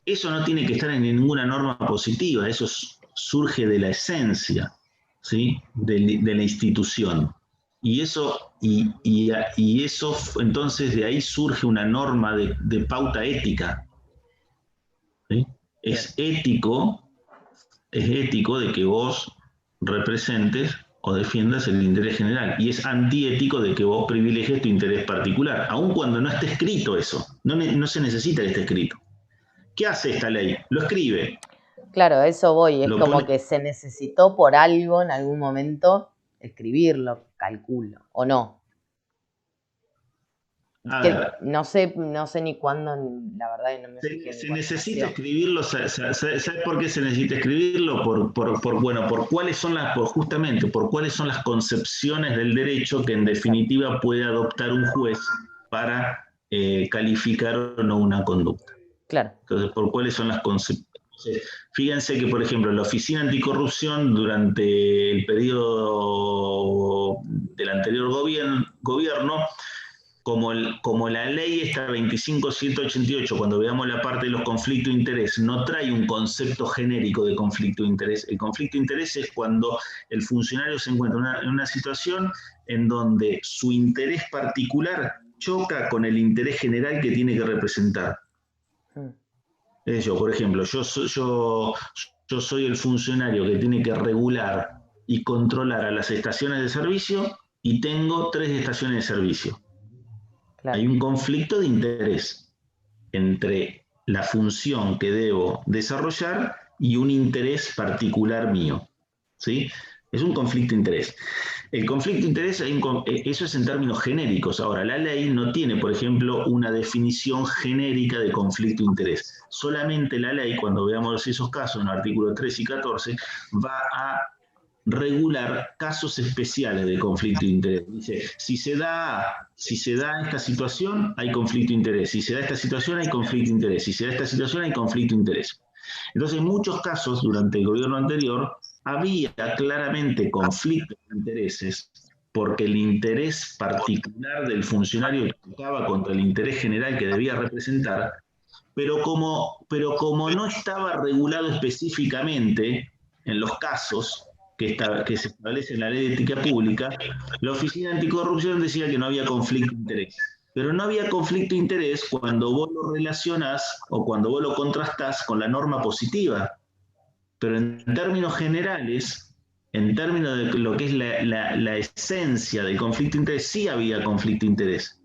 Eso no tiene que estar en ninguna norma positiva, eso surge de la esencia, ¿sí? de la institución. Y eso entonces de ahí surge una norma de pauta ética. ¿Sí? Es ético de que vos representes o defiendas el interés general, y es antiético de que vos privilegies tu interés particular, aun cuando no esté escrito eso, no se necesita que esté escrito. ¿Qué hace esta ley? Lo escribe. Claro, a eso voy. Es Lo como pone- que se necesitó por algo en algún momento escribirlo, calculo, ¿o no? A Que ver, no sé ni cuándo, la verdad, y no me fijé ni se cuándo necesita nació. escribirlo, ¿sabes por qué se necesita escribirlo? Por cuáles son justamente, por cuáles son las concepciones del derecho que en definitiva puede adoptar un juez para calificar o no una conducta. Claro. Entonces, por cuáles son las concepciones. Fíjense que, por ejemplo, la Oficina Anticorrupción durante el periodo del anterior gobierno, como la ley esta 25.188, cuando veamos la parte de los conflictos de interés, no trae un concepto genérico de conflicto de interés. El conflicto de interés es cuando el funcionario se encuentra en una situación en donde su interés particular choca con el interés general que tiene que representar. Por ejemplo, yo soy el funcionario que tiene que regular y controlar a las estaciones de servicio y tengo 3 estaciones de servicio. Claro. Hay un conflicto de interés entre la función que debo desarrollar y un interés particular mío, ¿sí? Es un conflicto de interés. El conflicto de interés, eso es en términos genéricos. Ahora, la ley no tiene, por ejemplo, una definición genérica de conflicto de interés. Solamente la ley, cuando veamos esos casos, en los artículos 3 y 14, va a regular casos especiales de conflicto de interés. Dice, si se da esta situación, hay conflicto de interés. Si se da esta situación, hay conflicto de interés. Si se da esta situación, hay conflicto de interés. Entonces, en muchos casos, durante el gobierno anterior, había claramente conflictos de intereses porque el interés particular del funcionario chocaba contra el interés general que debía representar, pero como no estaba regulado específicamente en los casos que se establece en la Ley de Ética Pública, la Oficina Anticorrupción decía que no había conflicto de interés. Pero no había conflicto de interés cuando vos lo relacionás o cuando vos lo contrastás con la norma positiva. Pero en términos generales, en términos de lo que es la esencia del conflicto de interés, sí había conflicto de interés.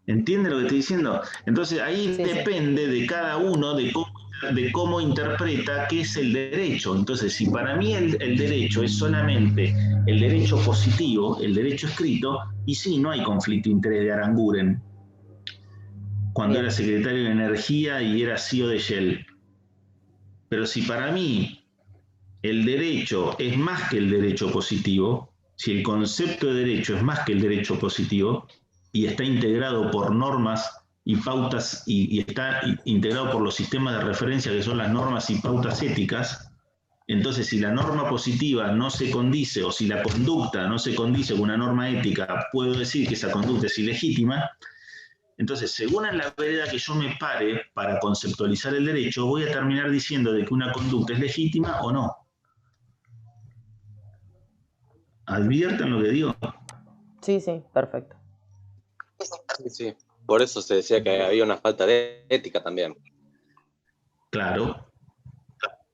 ¿Entiende lo que estoy diciendo? Entonces ahí depende de cada uno de cómo interpreta qué es el derecho. Entonces, si para mí el derecho es solamente el derecho positivo, el derecho escrito, y sí, no hay conflicto de interés de Aranguren, cuando era secretario de Energía y era CEO de Shell. Pero si para mí el derecho es más que el derecho positivo, si el concepto de derecho es más que el derecho positivo, y está integrado por normas y pautas, y está integrado por los sistemas de referencia que son las normas y pautas éticas, entonces si la norma positiva no se condice, o si la conducta no se condice con una norma ética, puedo decir que esa conducta es ilegítima. Entonces, según en la vereda que yo me pare para conceptualizar el derecho, voy a terminar diciendo de que una conducta es legítima o no. ¿Advierten lo que digo? Sí, perfecto. Sí, por eso se decía que había una falta de ética también. Claro.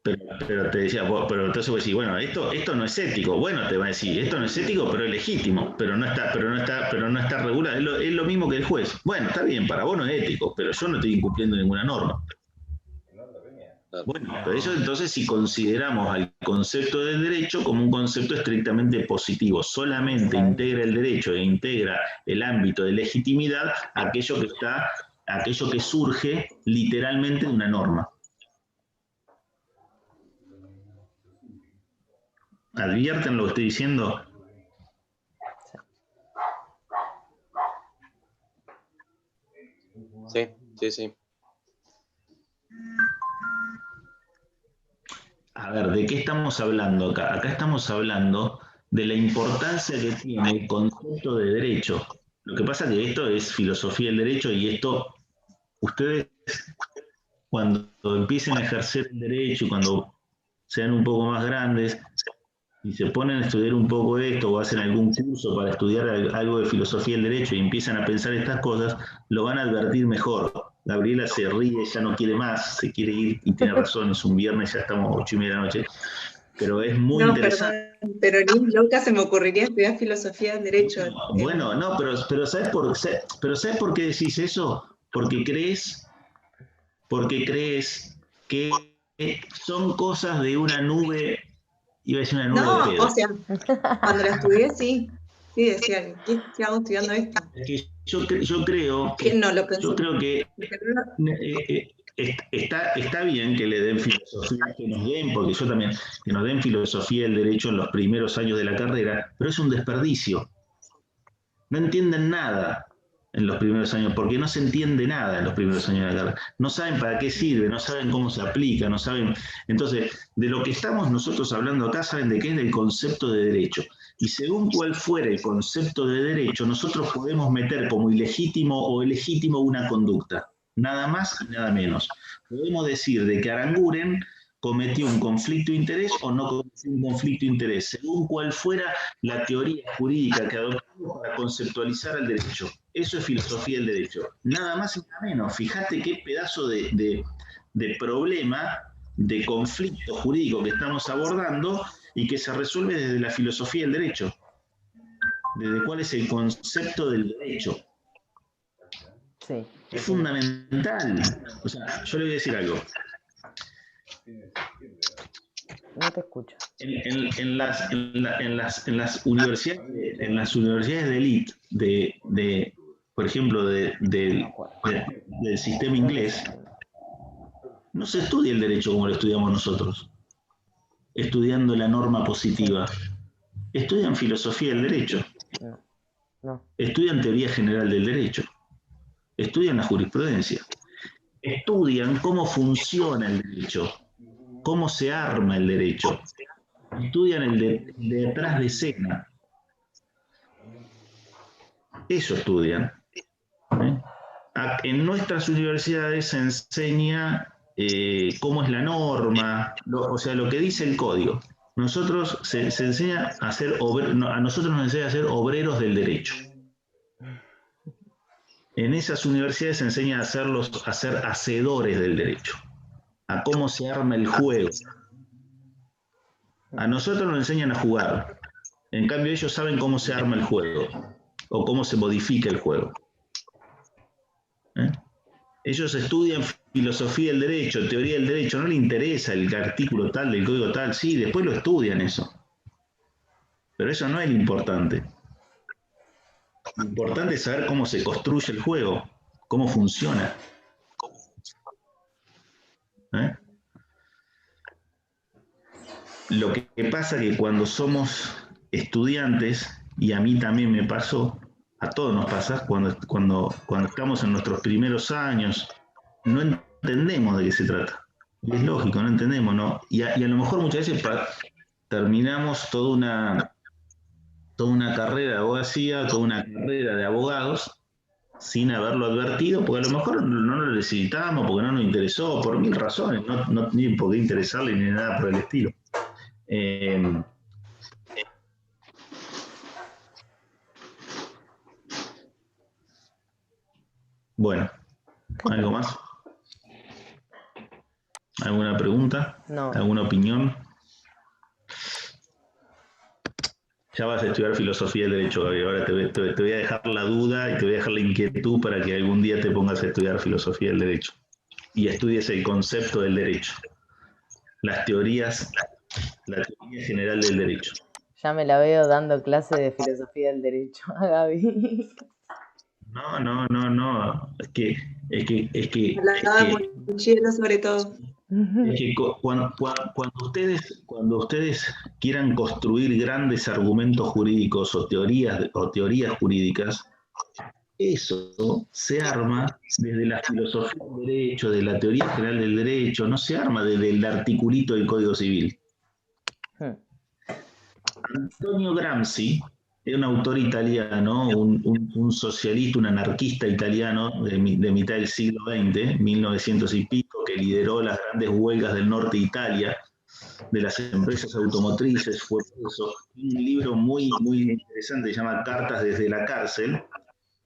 Pero te decía, pero entonces vos decís, bueno, esto no es ético. Bueno, te va a decir, esto no es ético, pero es legítimo, pero no está regulado. Es lo mismo que el juez. Bueno, está bien, para vos no es ético, pero yo no estoy incumpliendo ninguna norma. Bueno, pero eso entonces si consideramos al concepto del derecho como un concepto estrictamente positivo, solamente integra el derecho e integra el ámbito de legitimidad aquello que surge literalmente de una norma. ¿Advierten lo que estoy diciendo? Sí. A ver, ¿de qué estamos hablando acá? Acá estamos hablando de la importancia que tiene el concepto de derecho. Lo que pasa es que esto es filosofía del derecho y esto, ustedes cuando empiecen a ejercer el derecho y cuando sean un poco más grandes y se ponen a estudiar un poco de esto o hacen algún curso para estudiar algo de filosofía del derecho y empiezan a pensar estas cosas, lo van a advertir mejor. Gabriela se ríe, ya no quiere más, se quiere ir y tiene razón, es un viernes, ya estamos 8:30 de la noche, pero es muy interesante. Perdón, pero ni loca se me ocurriría estudiar filosofía del derecho. Bueno, no, pero ¿sabes por qué decís eso? Porque crees que son cosas de una nube, iba a decir una nube de No, pedo. o sea, cuando la estudié, sí. Sí, decía, ¿qué hago estudiando esto? Es que yo creo ¿Quién no lo pensó? que está bien que le den filosofía, que nos den, porque yo también, que nos den filosofía del derecho en los primeros años de la carrera, pero es un desperdicio. No entienden nada en los primeros años, porque no se entiende nada en los primeros años de la carrera. No saben para qué sirve, no saben cómo se aplica, no saben. Entonces, de lo que estamos nosotros hablando acá, saben de qué es del concepto de derecho. Y según cuál fuera el concepto de derecho, nosotros podemos meter como ilegítimo o ilegítimo una conducta. Nada más y nada menos. Podemos decir de que Aranguren cometió un conflicto de interés o no cometió un conflicto de interés, según cuál fuera la teoría jurídica que adoptamos para conceptualizar el derecho. Eso es filosofía del derecho. Nada más y nada menos. Fíjate qué pedazo de problema, de conflicto jurídico que estamos abordando y que se resuelve desde la filosofía del derecho. Desde cuál es el concepto del derecho. Sí. Es fundamental. O sea, yo le voy a decir algo. No te escucho. En las universidades de élite, por ejemplo, del sistema inglés, no se estudia el derecho como lo estudiamos nosotros, estudiando la norma positiva. Estudian filosofía del derecho, No. estudian teoría general del derecho, estudian la jurisprudencia, estudian cómo funciona el derecho, cómo se arma el derecho, estudian el de detrás de escena. Eso estudian. En nuestras universidades se enseña cómo es la norma, o sea, lo que dice el código. Nosotros se enseña a ser a nosotros nos enseña a ser obreros del derecho. En esas universidades se enseña a ser hacedores del derecho, a cómo se arma el juego. A nosotros nos enseñan a jugar. En cambio, ellos saben cómo se arma el juego o cómo se modifica el juego. Ellos estudian filosofía del derecho, teoría del derecho, no les interesa el artículo tal, del código tal, sí, después lo estudian eso. Pero eso no es lo importante. Lo importante es saber cómo se construye el juego, cómo funciona. Lo que pasa es que cuando somos estudiantes, y a mí también me pasó, a todos nos pasa, cuando estamos en nuestros primeros años, no entendemos de qué se trata. Y es lógico, no entendemos, ¿no? Y a lo mejor muchas veces terminamos toda una carrera de abogacía, toda una carrera de abogados, sin haberlo advertido, porque a lo mejor no lo necesitábamos, porque no nos interesó, por mil razones, no ni por qué interesarle ni nada por el estilo. Bueno, ¿algo más? ¿Alguna pregunta? No. ¿Alguna opinión? Ya vas a estudiar filosofía del derecho, Gaby. Ahora te voy a dejar la duda y te voy a dejar la inquietud para que algún día te pongas a estudiar filosofía del derecho y estudies el concepto del derecho, las teorías, la teoría general del derecho. Ya me la veo dando clase de filosofía del derecho a Gaby. No. Es que sobre todo. Es que cuando ustedes quieran construir grandes argumentos jurídicos o teorías jurídicas, eso se arma desde la filosofía del derecho, de la teoría general del derecho, no se arma desde el articulito del Código Civil. Antonio Gramsci es un autor italiano, un socialista, un anarquista italiano de mitad del siglo XX, 1900 y pico, que lideró las grandes huelgas del norte de Italia, de las empresas automotrices, fue preso. Un libro muy, muy interesante, se llama Cartas desde la cárcel,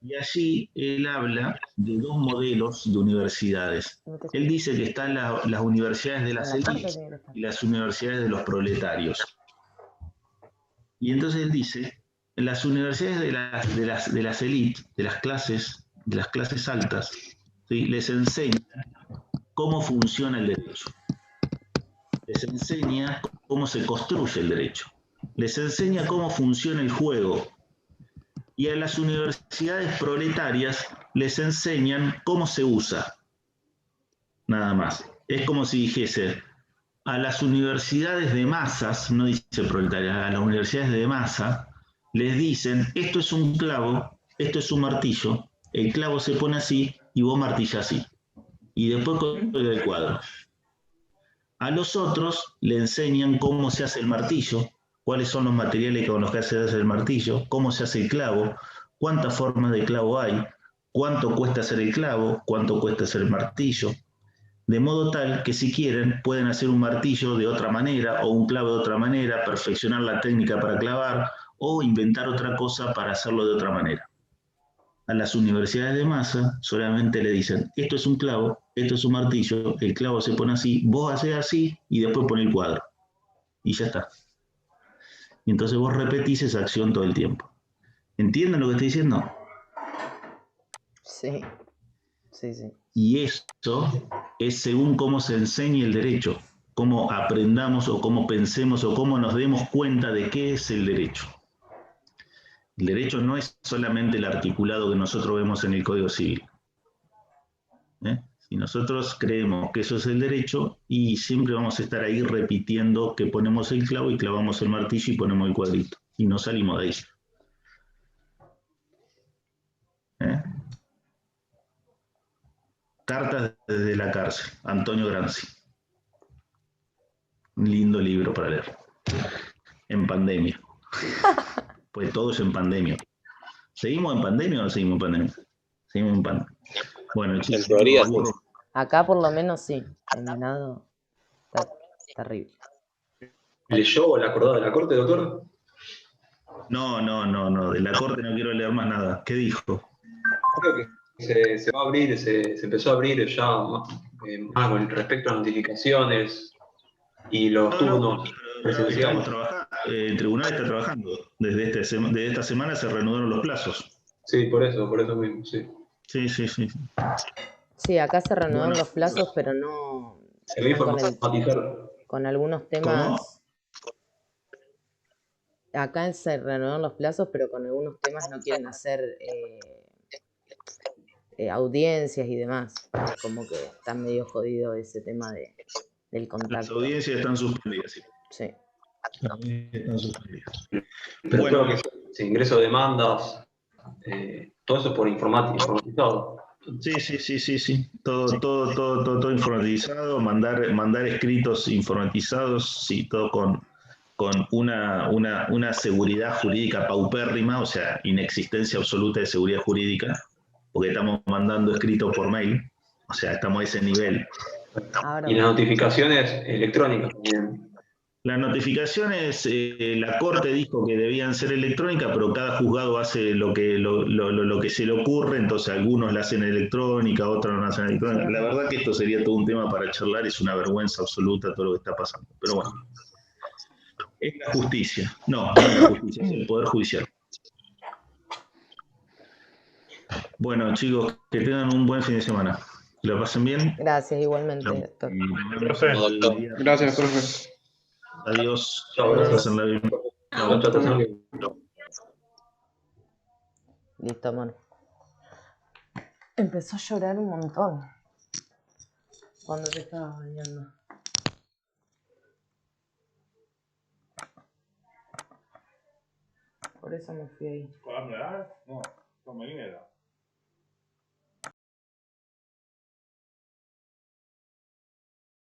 y allí él habla de dos modelos de universidades. Él dice que están las universidades de las élites y las universidades de los proletarios. Y entonces él dice, en las universidades de las élites, de las clases altas, ¿sí?, les enseñan cómo funciona el derecho. les enseña cómo se construye el derecho, les enseña cómo funciona el juego, y a las universidades proletarias les enseñan cómo se usa, nada más. Es como si dijese, a las universidades de masas, no dice proletarias, a las universidades de masa, les dicen, esto es un clavo, esto es un martillo, el clavo se pone así y vos martillás así. Y después con el cuadro. A los otros le enseñan cómo se hace el martillo, cuáles son los materiales con los que se hace el martillo, cómo se hace el clavo, cuántas formas de clavo hay, cuánto cuesta hacer el clavo, cuánto cuesta hacer el martillo, de modo tal que si quieren pueden hacer un martillo de otra manera o un clavo de otra manera, perfeccionar la técnica para clavar o inventar otra cosa para hacerlo de otra manera. A las universidades de masa solamente le dicen, esto es un clavo, esto es un martillo, el clavo se pone así, vos haces así y después pone el cuadro. Y ya está. Y entonces vos repetís esa acción todo el tiempo. ¿Entienden lo que estoy diciendo? Sí, sí, sí. Y eso es según cómo se enseñe el derecho, cómo aprendamos o cómo pensemos o cómo nos demos cuenta de qué es el derecho. El derecho no es solamente el articulado que nosotros vemos en el Código Civil. Si nosotros creemos que eso es el derecho, y siempre vamos a estar ahí repitiendo que ponemos el clavo y clavamos el martillo y ponemos el cuadrito. Y no salimos de ahí. Cartas desde la cárcel, Antonio Gramsci. Un lindo libro para leer. En pandemia. Pues todo es en pandemia. ¿Seguimos en pandemia o no seguimos en pandemia? Seguimos en pandemia. Bueno, chicos, En teoría, sí. Acá por lo menos sí. En Venado está terrible. ¿Leyó el acordado de la Corte, doctor? No. De la Corte no quiero leer más nada. ¿Qué dijo? Creo que se va a abrir, se empezó a abrir ya más con respecto a notificaciones y los turnos presenciales. Estamos trabajando. El tribunal está trabajando. Desde esta semana se reanudaron los plazos. Sí, por eso mismo, sí. Sí. Sí, acá se reanudaron los plazos, pero no Se ve informatizar. con algunos temas. Acá se reanudaron los plazos, pero con algunos temas no quieren hacer audiencias y demás. Como que está medio jodido ese tema del contacto. Las audiencias están suspendidas, sí. Sí. Las audiencias están suspendidas. Pero Bueno, creo que se ingreso de demandas, todo eso por informatizado. Sí. Todo informatizado, mandar escritos informatizados, sí, todo con una seguridad jurídica paupérrima, o sea, inexistencia absoluta de seguridad jurídica, porque estamos mandando escritos por mail, o sea, estamos a ese nivel. Ahora, Y las notificaciones electrónicas también. Las notificaciones, la Corte dijo que debían ser electrónicas, pero cada juzgado hace lo que se le ocurre, entonces algunos la hacen electrónica, otros no la hacen electrónica. La verdad que esto sería todo un tema para charlar, es una vergüenza absoluta todo lo que está pasando. Pero bueno, es la justicia. No es la justicia, es el Poder Judicial. Bueno, chicos, que tengan un buen fin de semana. Que lo pasen bien. gracias, igualmente, doctor. Gracias, profe. Adiós. Chao, gracias. Listo, amor. Empezó a llorar un montón cuando te estabas bañando. Por eso me fui ahí. No, con Marinera.